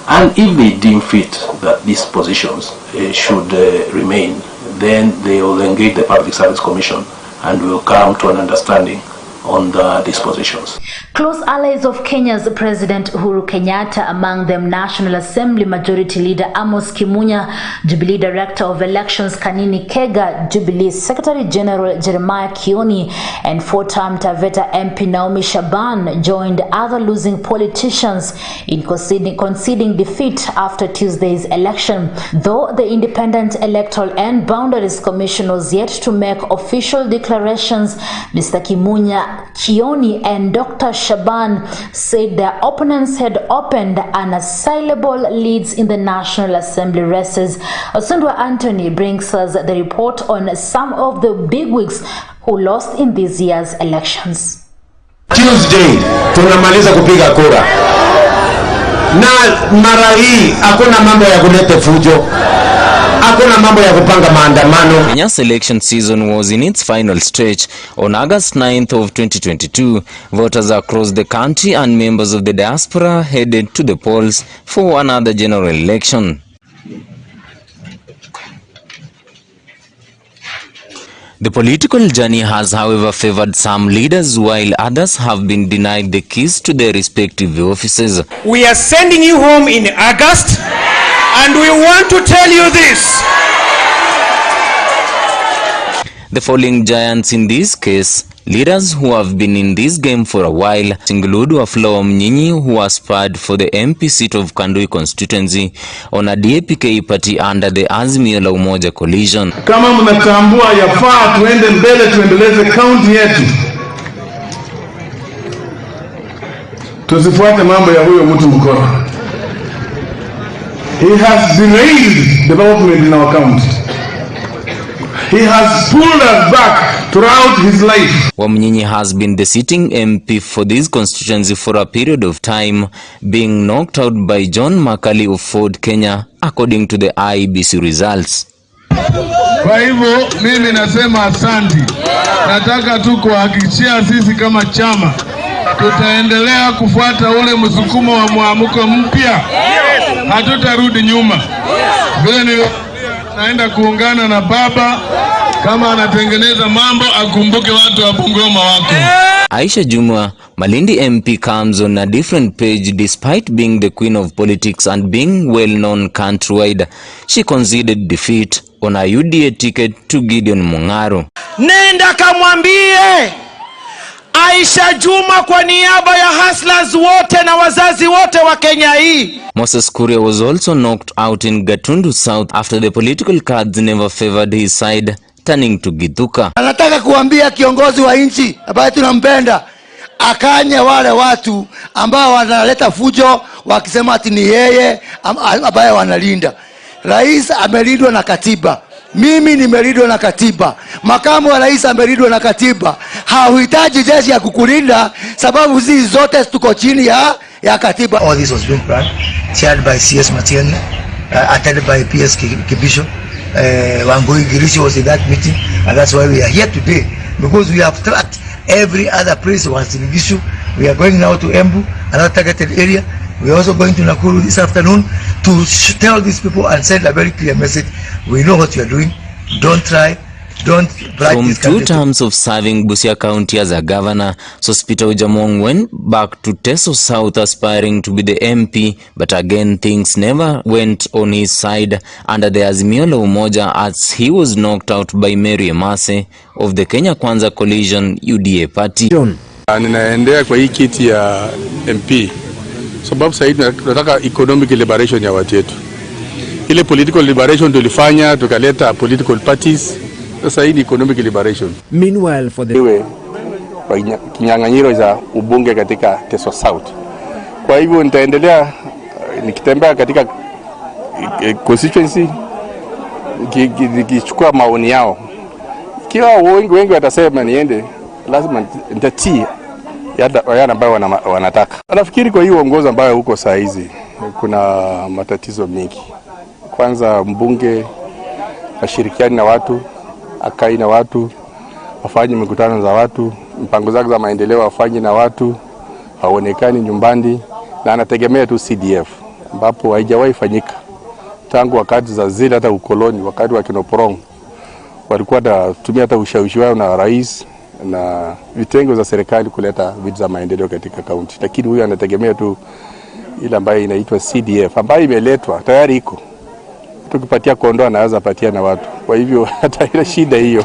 And if they deem fit that these positions should remain, then they will engage the Public Service Commission and will come to an understanding on the dispositions. Close allies of Kenya's President Uhuru Kenyatta, among them National Assembly Majority Leader Amos Kimunya, Jubilee Director of Elections Kanini Kega, Jubilee Secretary General Jeremiah Kioni, and four-term Taveta MP Naomi Shaban joined other losing politicians in conceding defeat after Tuesday's election. Though the Independent Electoral and Boundaries Commission was yet to make official declarations, Mr. Kimunya, Kioni and Dr. Shaban said their opponents had opened unassailable leads in the National Assembly races. Osundwa Anthony brings us the report on some of the bigwigs who lost in this year's elections. Tuesday tunamaliza kupiga kura na mara hii hakuna mambo ya kuleta fujo. Kenya's election season was in its final stretch. On August 9th of 2022, voters across the country and members of the diaspora headed to the polls for another general election. The political journey has, however, favored some leaders, while others have been denied the keys to their respective offices. We are sending you home in August, and we want to tell you this. The falling giants in this case, leaders who have been in this game for a while, include Wafula Mnyinyi, who aspired for the MP seat of Kandui constituency on a DAPK party under the Azimio la Umoja coalition. Kama mnatambua yafaa tuende mbele tuendeleze kaunti yetu. Tusifuate mambo ya huyo mtu mkora. He has derailed development in our county. He has pulled us back throughout his life. Wamnyinyi has been the sitting MP for this constituency for a period of time, being knocked out by John Makali of Ford, Kenya, according to the IEBC results. Kwa hivyo mimi nasema asanti. Nataka tu kuhakikishia sisi kama chama tutaendelea kufuata ule msukumo wa muamko mpya. Hatutarudi nyuma. Vile naenda kuungana na baba kama anatengeneza mambo, akumbuke watu wa Bungoma wako. Aisha Jumwa, Malindi MP, comes on a different page despite being the queen of politics and being well known countrywide. She conceded defeat on a UDA ticket to Gideon Mungaro. Nenda kamwambie Aisha Juma kwa niaba ya hustlers wote na wazazi wote wa Kenya hii. Moses Kuria was also knocked out in Gatundu South after the political cards never favored his side, turning to Githuka. Anataka kuambia kiongozi wa nchi ambaye tunampenda akanye wale watu ambao wanaleta fujo wakisema ati ni yeye ambaye wanalinda. Rais amelindwa na katiba. Mimi nimelindwa na katiba. Makamu wa rais amelindwa na katiba. Hauhitaji jeshi ya kukulinda sababu sisi zote tuko chini ya katiba. All this was being planned, chaired by CS Matiang'i, attended by PS Kibisho. Wangui Girishi was in that meeting, and that's why we are here today, because we have tracked every other place was in Gishu. We are going now to Embu, another targeted area. We are also going to Nakuru this afternoon to tell these people and send a very clear message. We know what you are doing. Don't try. Don't bribe From this 2 terms of serving Busia County as a governor, Sospita Ujamong went back to Teso South aspiring to be the MP, but again things never went on his side under the Azimio la Umoja as he was knocked out by Mary Emase of the Kenya Kwanza Coalition UDA party. Ninaendea kwa hii kiti ya MP sababu sasa tunataka economic liberation ya watu wetu. Ile political liberation tulifanya tukaleta political parties. Sasa hii ni economic liberation. Meanwhile for the kinyang'anyiro za ubunge katika Teso South. Kwa hivyo nitaendelea nikitembea katika constituency nikichukua maoni yao. Kiwa wengi watasema niende, lazima nitatii yale ambayo wanataka. Nafikiri kwa hiyo uongozi ambayo huko saa hizi kuna matatizo mengi. Kwanza mbunge ashirikiani na watu, akai na watu, afanye mikutano za watu, mpango zake za maendeleo afanye na watu, haonekani nyumbani na anategemea tu CDF, ambapo haijawahi fanyika tangu wakati za zile hata ukoloni. Wakati wa Kinoporong walikuwa wanatumia hata ushawishi wao na rais na vitengo za serikali kuleta vitu za maendeleo katika kaunti, lakini huyu anategemea tu ile ambayo inaitwa CDF ambayo imeletwa tayari iko. Tukipatia kondoo anaweza patia na watu, kwa hivyo hata ile shida hiyo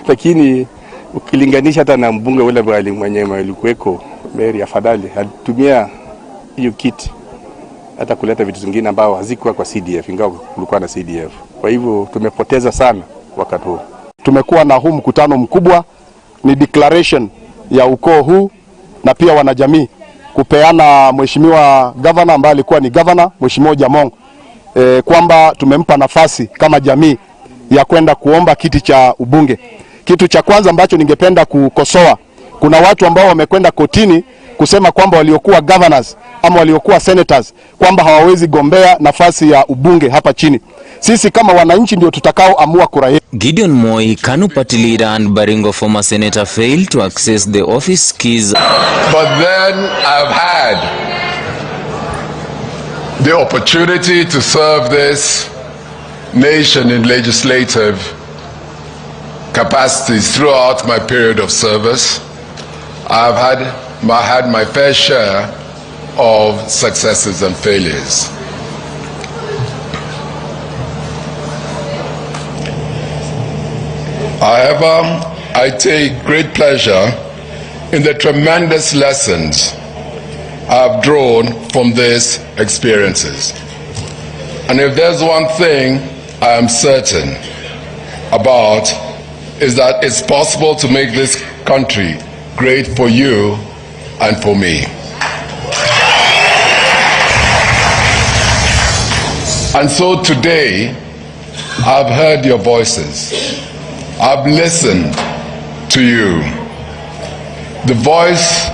lakini ukilinganisha hata na mbunge ule mwenyewe alikuweko Mary, afadhali alitumia hiyo kit hata kuleta vitu zingine ambao hazikuwa kwa CDF, ingawa kulikuwa na CDF. Kwa hivyo tumepoteza sana wakati huu. Tumekuwa na huu mkutano mkubwa, ni declaration ya ukoo huu na pia wanajamii kupeana mheshimiwa governor ambaye alikuwa ni governor mheshimiwa Jamong kwamba tumempa nafasi kama jamii ya kwenda kuomba kiti cha ubunge. Kitu cha kwanza ambacho ningependa kukosoa, kuna watu ambao wamekwenda kotini kusema kwamba waliokuwa governors ama waliokuwa senators kwamba hawawezi gombea nafasi ya ubunge hapa chini. Sisi kama wananchi ndio tutakao amua kura yetu. Gideon Moi, KANU party leader and Baringo former senator, failed to access the office keys. But then I've had the opportunity to serve this nation in legislative capacities throughout my period of service. I've had my fair share of successes and failures. However, I take great pleasure in the tremendous lessons I've drawn from these experiences. And if there's one thing I am certain about, is that it's possible to make this country great for you and for me. And so today, I've heard your voices. I've listened to you. The voice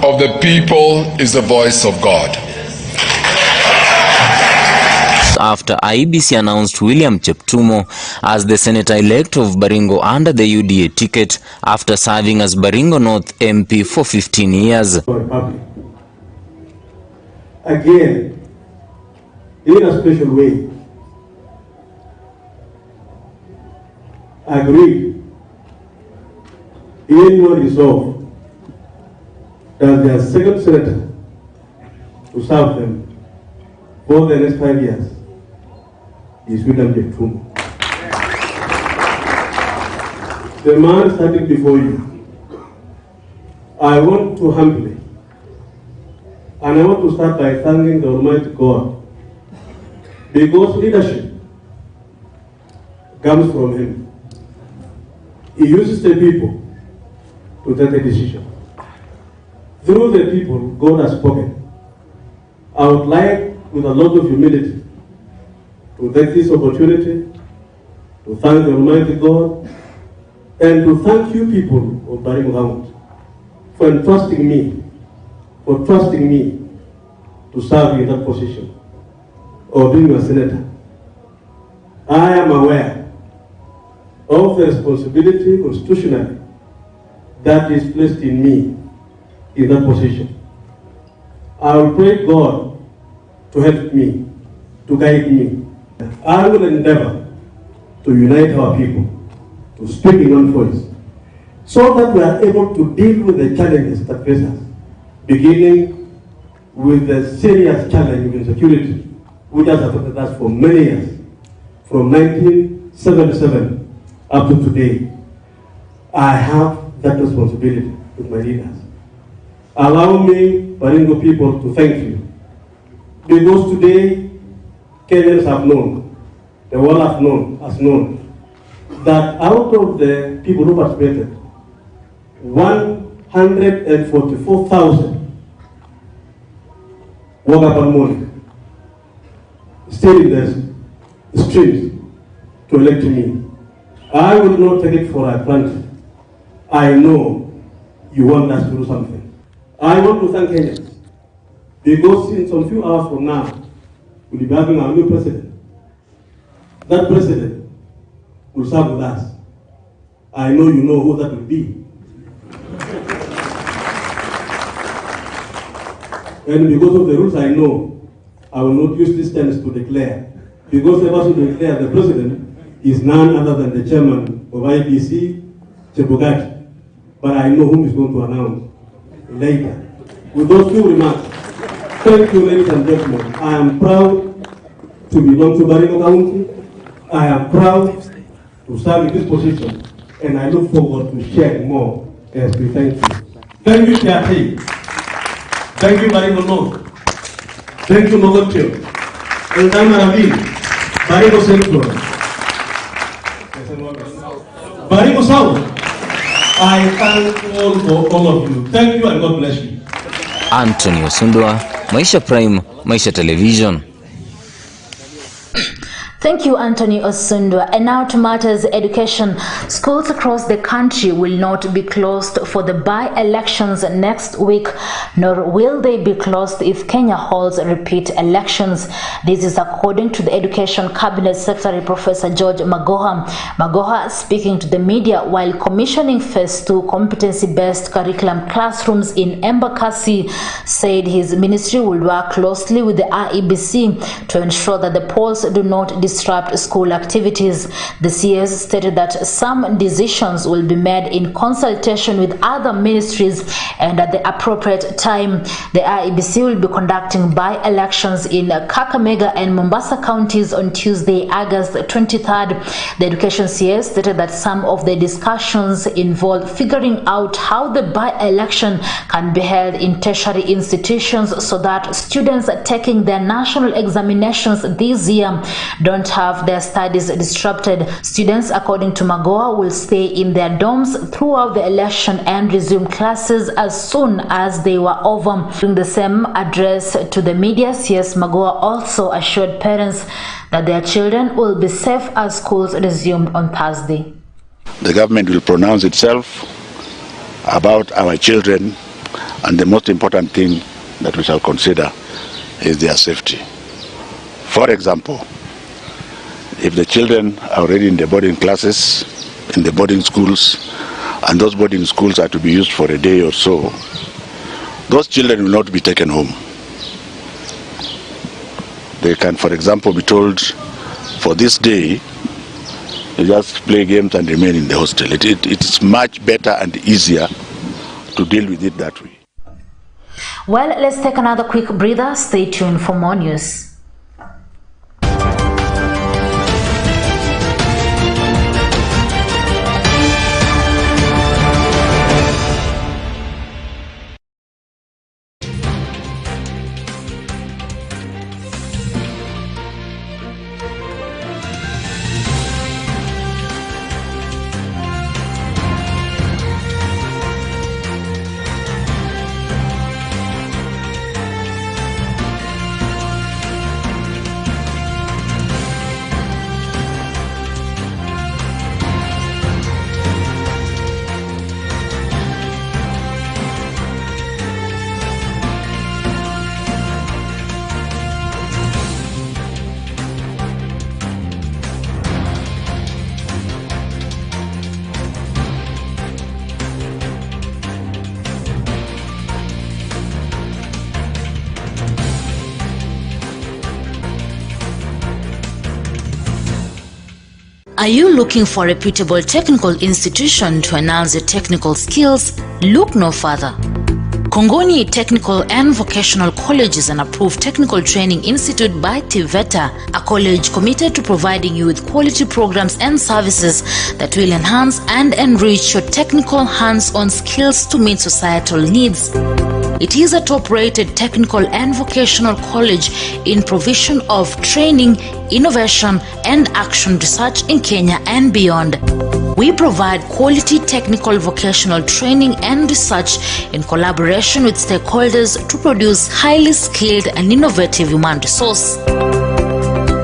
of the people is the voice of God. After IEBC announced William Cheptumo as the senator-elect of Baringo under the UDA ticket after serving as Baringo North MP for 15 years. Again, in a special way, agreed in your resolve that their second senator to serve them for the next 5 years is William Cheptumo. The man standing before you, I want to humbly, and I want to start by thanking the Almighty God, because leadership comes from Him. He uses the people to take a decision. Through the people, God has spoken. I would like, with a lot of humility, to take this opportunity to thank the Almighty God and to thank you people of Baringo County for entrusting me, to serve in that position of being a senator. I am aware of the responsibility constitutionally that is placed in me in that position. I will pray God to help me, to guide me. I will endeavor to unite our people, to speak in one voice, so that we are able to deal with the challenges that face us, beginning with the serious challenge of insecurity, which has affected us for many years, from 1977 up to today. I have that responsibility with my leaders. Allow me, Baringo people, to thank you, because today Kenyans have known, the world has known that out of the people who participated, 144,000 woke up one morning, stayed in the streets to elect me. I will not take it for granted. I know you want us to do something. I want to thank Kenyans, because in some few hours from now, we'll be having our new president. That president will serve with us. I know you know who that will be. And because of the rules, I know I will not use this chance to declare. Because the person to declare the president is none other than the chairman of IBC, Chebogati. But I know whom is going to announce later. With those two remarks, thank you, ladies and gentlemen. I am proud to belong to Baringo County. I am proud to serve in this position, and I look forward to sharing more as we thank you. Thank you, Tiati. Thank you, Baringo North. Thank you, Mogotio. And Damaravi, Baringo Central. Baringo South. I thank all of you. Thank you and God bless you. Anthony Osundwa, Maisha Prime, Maisha Television. Thank you, Anthony Osundwa. And now to matters education. Schools across the country will not be closed for the by-elections next week, nor will they be closed if Kenya holds repeat elections. This is according to the Education Cabinet Secretary, Professor George Magoha. Magoha, speaking to the media while commissioning Phase 2 competency-based curriculum classrooms in Embakasi, said his ministry will work closely with the IEBC to ensure that the polls do not disrupt school activities. The CS stated that some decisions will be made in consultation with other ministries and at the appropriate time. The IEBC will be conducting by-elections in Kakamega and Mombasa counties on Tuesday, August 23rd. The Education CS stated that some of the discussions involve figuring out how the by-election can be held in tertiary institutions so that students taking their national examinations this year don't have their studies disrupted. Students, according to Magoha, will stay in their dorms throughout the election and resume classes as soon as they were over. During the same address to the media, CS Magoha also assured parents that their children will be safe as schools resumed on Thursday. The government will pronounce itself about our children, and the most important thing that we shall consider is their safety. For example, if the children are already in the boarding classes, in the boarding schools, and those boarding schools are to be used for a day or so, those children will not be taken home. They can, for example, be told, for this day, you just play games and remain in the hostel. It is much better and easier to deal with it that way. Well, let's take another quick breather. Stay tuned for more news. Are you looking for a reputable technical institution to enhance your technical skills? Look no further. Kongoni Technical and Vocational College is an approved technical training institute by TVETA, a college committed to providing you with quality programs and services that will enhance and enrich your technical hands-on skills to meet societal needs. It is a top-rated technical and vocational college in provision of training, innovation, and action research in Kenya and beyond. We provide quality technical vocational training and research in collaboration with stakeholders to produce highly skilled and innovative human resource.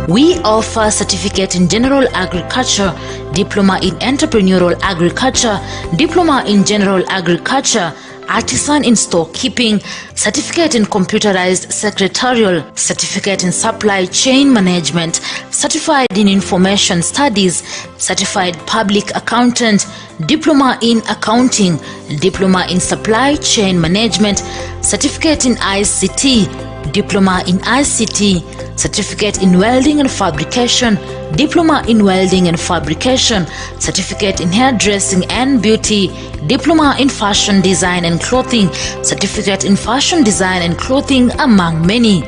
We offer certificate in general agriculture, diploma in entrepreneurial agriculture, diploma in general agriculture, artisan in storekeeping, certificate in computerized secretarial, certificate in supply chain management, certified in information studies, certified public accountant, diploma in accounting, diploma in supply chain management, certificate in ICT, diploma in ICT, certificate in welding and fabrication, diploma in welding and fabrication, certificate in hairdressing and beauty, diploma in fashion design and clothing, certificate in fashion design and clothing, among many.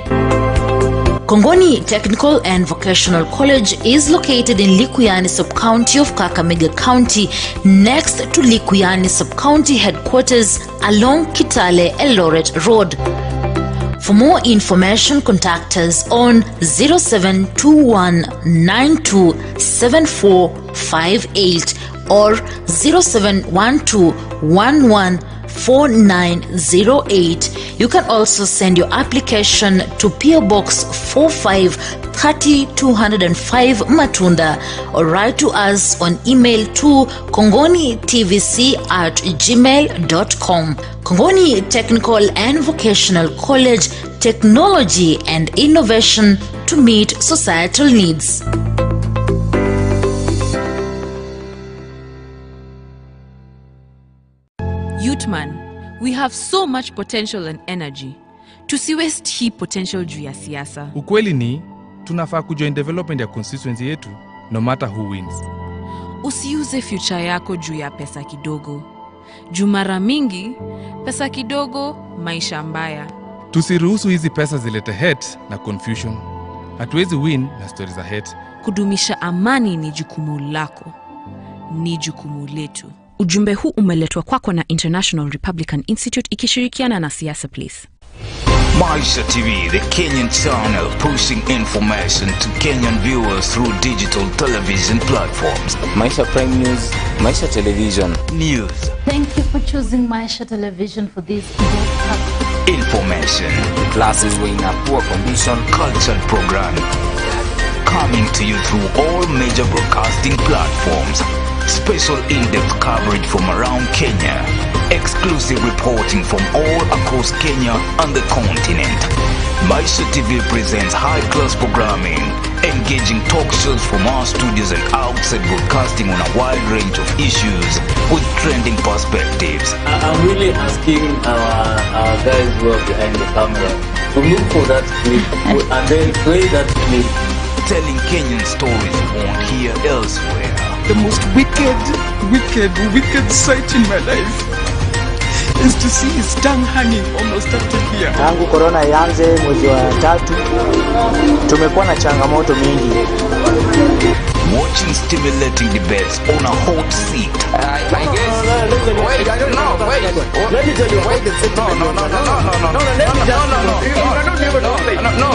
Kongoni Technical and Vocational College is located in Likuyani Sub-County of Kakamega County, next to Likuyani Sub-County headquarters along Kitale Eldoret Road. For more information, contact us on 0721927458 or 0712114908. You can also send your application to PO Box 4530-205 Matunda or write to us on email to kongonitvc@gmail.com. Kongoni Technical and Vocational College, technology and innovation to meet societal needs. Youthman, we have so much potential and energy. Tusiwaste hii potential juu ya siasa. Ukweli ni tunafaa kujoin development ya constituency yetu no matter who wins. Usiuze future yako juu ya pesa kidogo. Juu mara mingi pesa kidogo, maisha mbaya. Tusiruhusu hizi pesa zilete hate na confusion. Hatuwezi win na stories za hate. Kudumisha amani ni jukumu lako. Ni jukumu letu. Ujumbe huu umeletwa kwako na International Republican Institute ikishirikiana na Siasa Place. Maisha TV, the Kenyan channel pushing information to Kenyan viewers through digital television platforms. Maisha Prime News, Maisha Television. News. Thank you for choosing Maisha Television for this broadcast. Information. The classes were in a poor condition. Cultural programming. Coming to you through all major broadcasting platforms. Special in-depth coverage from around Kenya. Exclusive reporting from all across Kenya and the continent. Maisha TV presents high-class programming, engaging talk shows from our studios and outside broadcasting on a wide range of issues with trending perspectives. I'm really asking our guys who are behind the camera to look for that clip and then play that clip. Telling Kenyan stories you won't hear elsewhere. The most wicked sight in my life is to see his tongue hanging almost up to here. Tangu corona ianze mwezi wa 3 tumekuwa na changamoto mingi. Watching stimulating debates on a hot seat. I guess. Wait, I don't know. Wait. Let me tell you. Wait. No.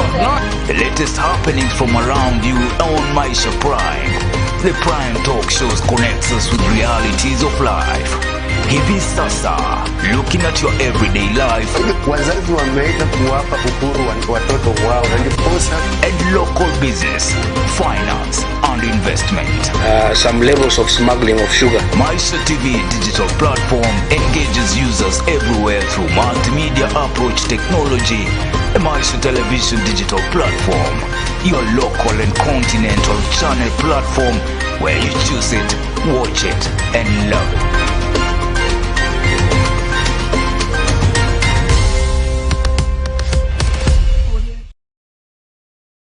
The latest happenings from around you on Maisha Prime. The Prime Talk shows connects us with realities of life. Hivi sasa, looking at your everyday life. Wazazi wameenda kuwapa uhuru watoto wao na ndiposa and local business, finance and investment. Some levels of smuggling of sugar. Maisha TV digital platform engages users everywhere through multimedia approach technology. A Maisha Television digital platform, your local and continental channel platform where you choose it, watch it and love it.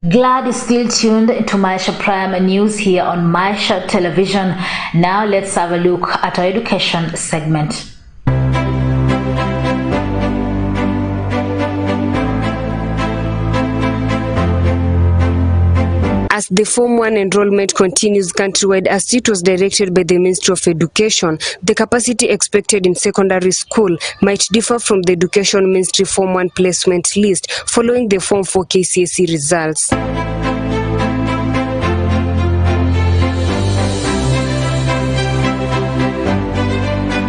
Glad is still tuned to Maisha Prime News here on Maisha Television. Now let's have a look at our education segment. As the Form 1 enrollment continues countrywide as it was directed by the Ministry of Education, the capacity expected in secondary school might differ from the Education Ministry Form 1 placement list following the Form 4 KCSE results.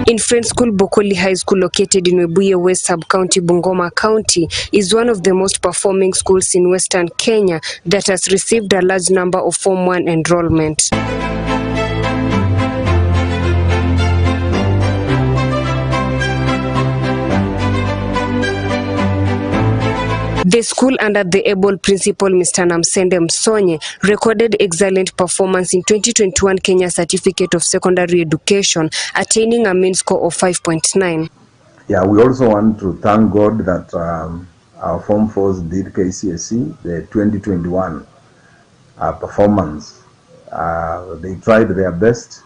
In Friends School, Bokoli High School, located in Webuye West Sub-County, Bungoma County, is one of the most performing schools in Western Kenya that has received a large number of Form 1 enrollment. school under the able principal Mr. Namsende Msonye recorded excellent performance in 2021 Kenya Certificate of Secondary Education, attaining a mean score of 5.9. Yeah, we also want to thank God that our Form 4s did KCSE, the 2021 performance. They tried their best,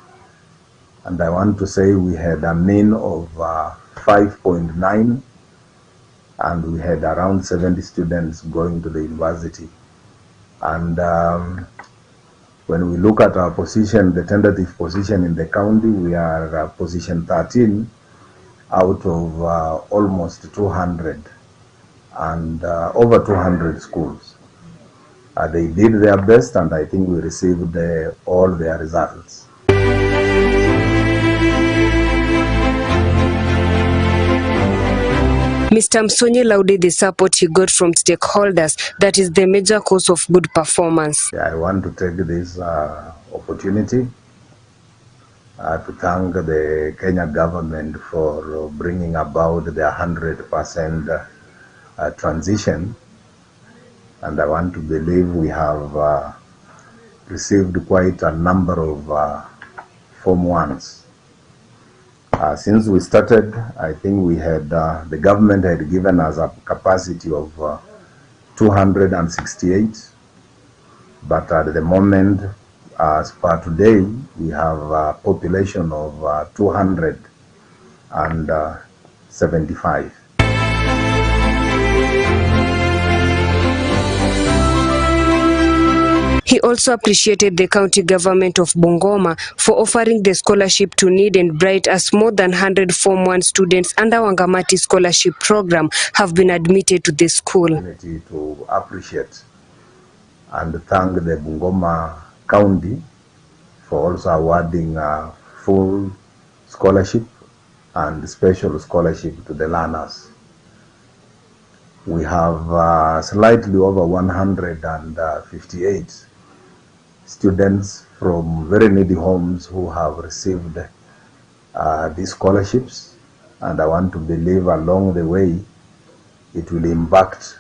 and I want to say we had a mean of 5.9, and we had around 70 students going to the university. And when we look at our position, the tentative position in the county, we are position 13 out of almost 200 and over 200 schools. They did their best, and I think we received all their results. Mr. Msonye lauded the support he got from stakeholders. That is the major cause of good performance. I want to take this opportunity to thank the Kenya government for bringing about the 100% transition. And I want to believe we have received quite a number of Form 1s. Since we started, I think we had, the government had given us a capacity of 268, but at the moment, as per today, we have a population of 275. He also appreciated the county government of Bungoma for offering the scholarship to Need and Bright, as more than 100 Form 1 students under Wangamati scholarship program have been admitted to the school. To appreciate and thank the Bungoma County for also awarding full scholarship and special scholarship to the learners. We have slightly over 158 students from very needy homes who have received these scholarships, and I want to believe along the way it will impact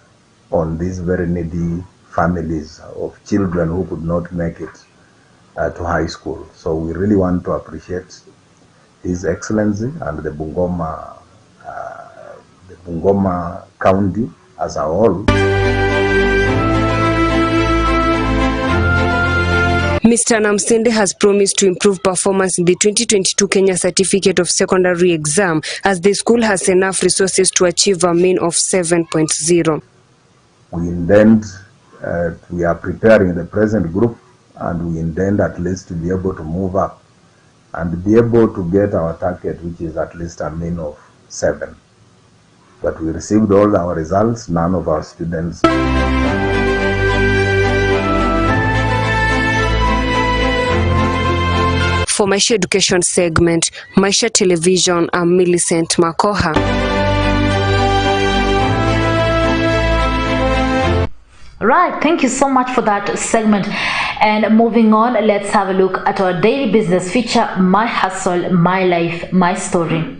on these very needy families of children who could not make it to high school. So we really want to appreciate His Excellency and the Bungoma County as a whole. Mr. Namsende has promised to improve performance in the 2022 Kenya Certificate of Secondary exam, as the school has enough resources to achieve a mean of 7.0. We intend, we are preparing the present group, and we intend at least to be able to move up and be able to get our target, which is at least a mean of 7. But we received all our results, none of our students. For Maisha Education segment, Maisha Television, I'm Millicent Makoha. Right, thank you so much for that segment. And moving on, let's have a look at our daily business feature, My Hustle, My Life, My Story.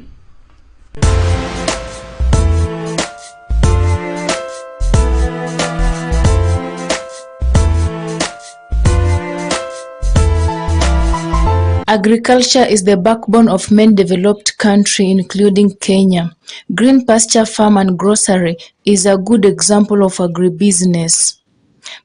Agriculture is the backbone of many developed countries, including Kenya. Green pasture farm and grocery is a good example of agribusiness.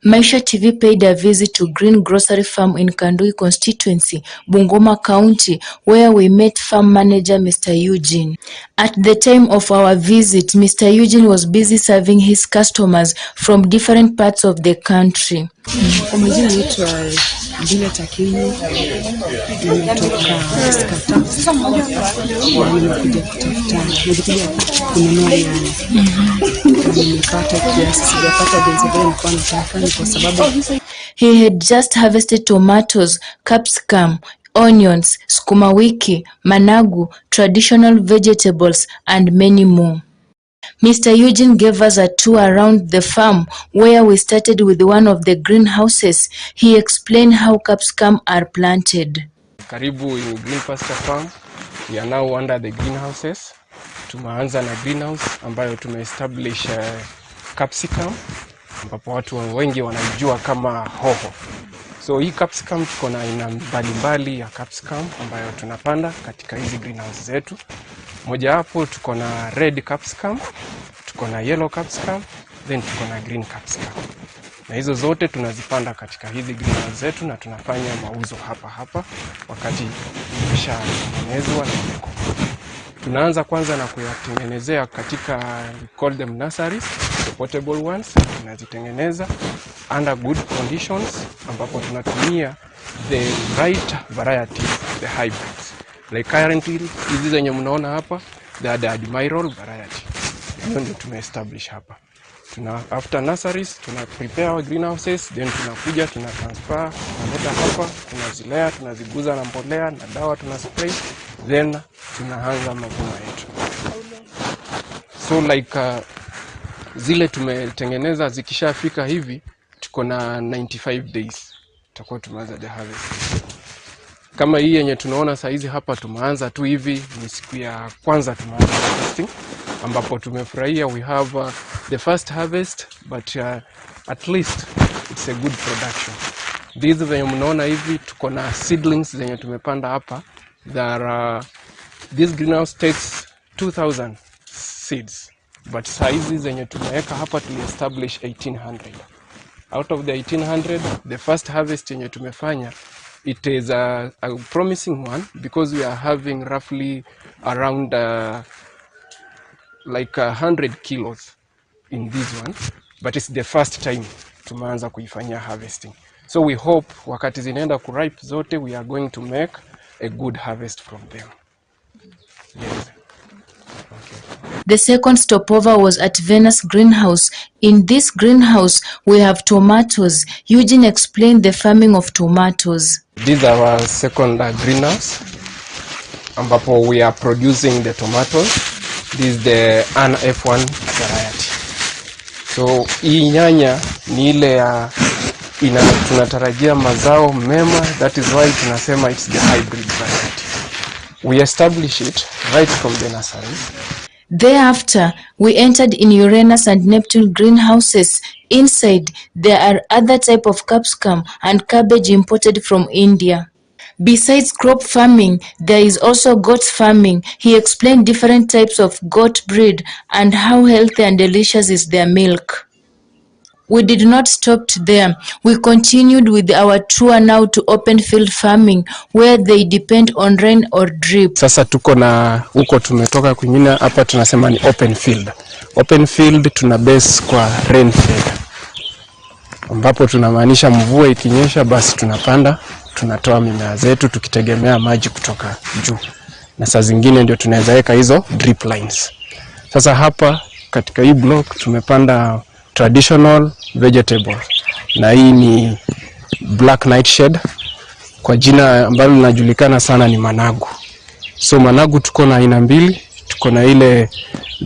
Maisha TV paid a visit to Green Grocery Farm in Kandui constituency, Bungoma County, where we met farm manager Mr. Eugene. At the time of our visit, Mr. Eugene was busy serving his customers from different parts of the country. Kwa majina naitwa Juliet Akinyi, nimetoka Skata, nimekuja kununua nyanya. Nimepata kiasi, sijapata jinsi vile nilikuwa nataka, ni kwa sababu he had just harvested tomatoes, capsicum, onions, sukuma wiki, managu, traditional vegetables, and many more. Mr. Eugene gave us a tour around the farm, where we started with one of the greenhouses. He explained how capsicum are planted. Karibu in Green Pasture Farm. We are now under the greenhouses. Tumeanza na greenhouse ambayo tumeestablish capsicum ambapo watu wengi wanaijua kama hoho. So hii capsicum tuko na aina mbalimbali ya capsicum ambayo tunapanda katika hizi greenhouse zetu. Moja hapo tuko na red capsicum, tuko na yellow capsicum, then tuko na green capsicum. Na hizo zote tunazipanda katika hizi greenhouse zetu na tunafanya mauzo hapa wakati imeshatengenezwa. Tunaanza kwanza na kuyatengenezea katika, we call them nurseries, the portable ones. Tunazitengeneza under good conditions ambapo tunatumia the right varieties, the hybrids. Like currently hizi zenye mnaona hapa, they are the admiral variety. Hiyo ndio tumeestablish hapa. After nurseries, tuna prepare our greenhouses, then tunakuja, tuna transfer, tunaleta hapa, tunazilea, tunaziguza na mbolea na dawa tuna spray, then tunaanza mavuno yetu. So like zile tumetengeneza zikishafika hivi, tuko na 95 days tutakuwa tumeanza the harvest. Kama hii yenye tunaona saizi hapa tumeanza tu hivi, ni siku ya kwanza tumeanza harvesting, ambapo tumefurahia. We have the first harvest, but at least it's a good production. These venye mnaona hivi tuko na seedlings zenye tumepanda hapa. This greenhouse takes 2000 seeds, but saizi zenye tumeweka hapa establish 1800. Out of the 1800, the first harvest yenye tumefanya, it is a promising one because we are having roughly around like 100 kilos in this one, but it's the first time tumeanza kuifanyia harvesting. So we hope wakati zinaenda kuripe zote, we are going to make a good harvest from them. Yes. Okay. The second stopover was at Venus Greenhouse. In this greenhouse, we have tomatoes. Eugene explained the farming of tomatoes. This is our second greenhouse, ambapo we are producing the tomatoes. This is the NF1 variety. So hii nyanya ni ile tunatarajia mazao mema. That is why tunasema it's the hybrid variety. We establish it right from the nursery. Thereafter, we entered in Uranus and Neptune greenhouses. Inside, there are other type of capsicum and cabbage imported from India. Besides crop farming, there is also goat farming. He explained different types of goat breed and how healthy and delicious is their milk. We did not stop there. We continued with our tour now to open field farming, where they depend on rain or drip. Sasa tuko na huko tumetoka kwingine, hapa tunasema ni open field. Open field tuna base kwa rain fed, ambapo tunamaanisha mvua ikinyesha basi tunapanda, tunatoa mimea zetu tukitegemea maji kutoka juu. Na saa zingine ndio tunaweza weka hizo drip lines. Sasa hapa katika hii block tumepanda traditional vegetable, na hii ni black nightshade, kwa jina ambalo linajulikana sana ni managu. So managu tuko na aina mbili, tuko na ile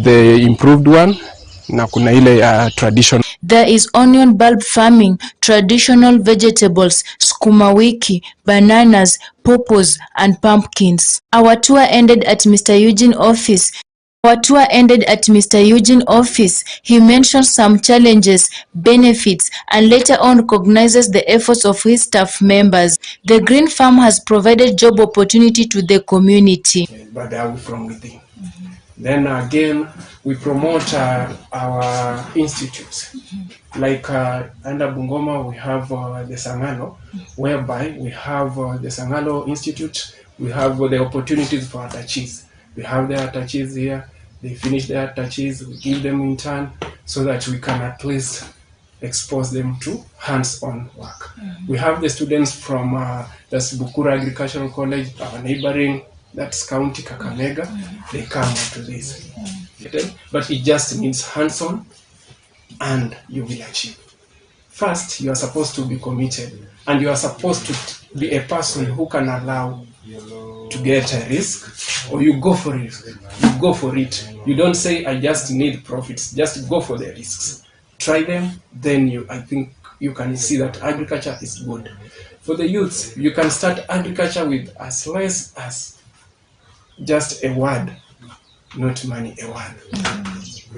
the improved one na kuna ile traditional. There is onion bulb farming, traditional vegetables, sukuma wiki, bananas, pawpaws and pumpkins. Our tour ended at Mr. Eugene office. He mentioned some challenges, benefits, and later on recognizes the efforts of his staff members. The green farm has provided job opportunity to the community. But they are from within. Then again, we promote our institutes. Like under Bungoma, we have the Sangalo, whereby we have the Sangalo Institute. We have the opportunities for attaches. We have their attaches here. They finish their attaches. We give them in turn so that we can at least expose them to hands-on work. We have the students from that's Bukura Agricultural College, our neighboring, that's County Kakamega. They come to this. But it just means hands-on, and you will achieve. First, you are supposed to be committed, and you are supposed to be a person who can allow to get a risk, or you go for it. You go for it. You don't say, I just need profits. Just go for the risks. Try them, then I think you can see that agriculture is good. For the youths, you can start agriculture with as less as just a word not money, a word.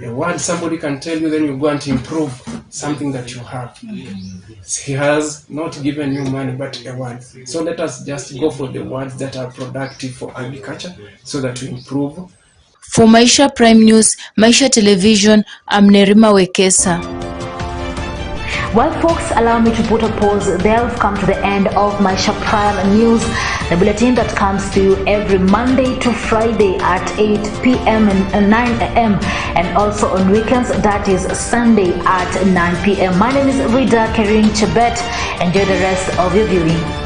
A word somebody can tell you, then you go and improve something that you have. He has not given you money, but a word. So let us just go for the words that are productive for agriculture so that we improve. For Maisha Prime News, Maisha Television, I'm Nerima Wekesa. Well, folks, allow me to put a pause there. We've come to the end of Maisha Prime News, the bulletin that comes to you every Monday to Friday at 8 p.m. and 9 a.m. and also on weekends, that is Sunday at 9 p.m. My name is Rida Kering Chebet. Enjoy the rest of your viewing.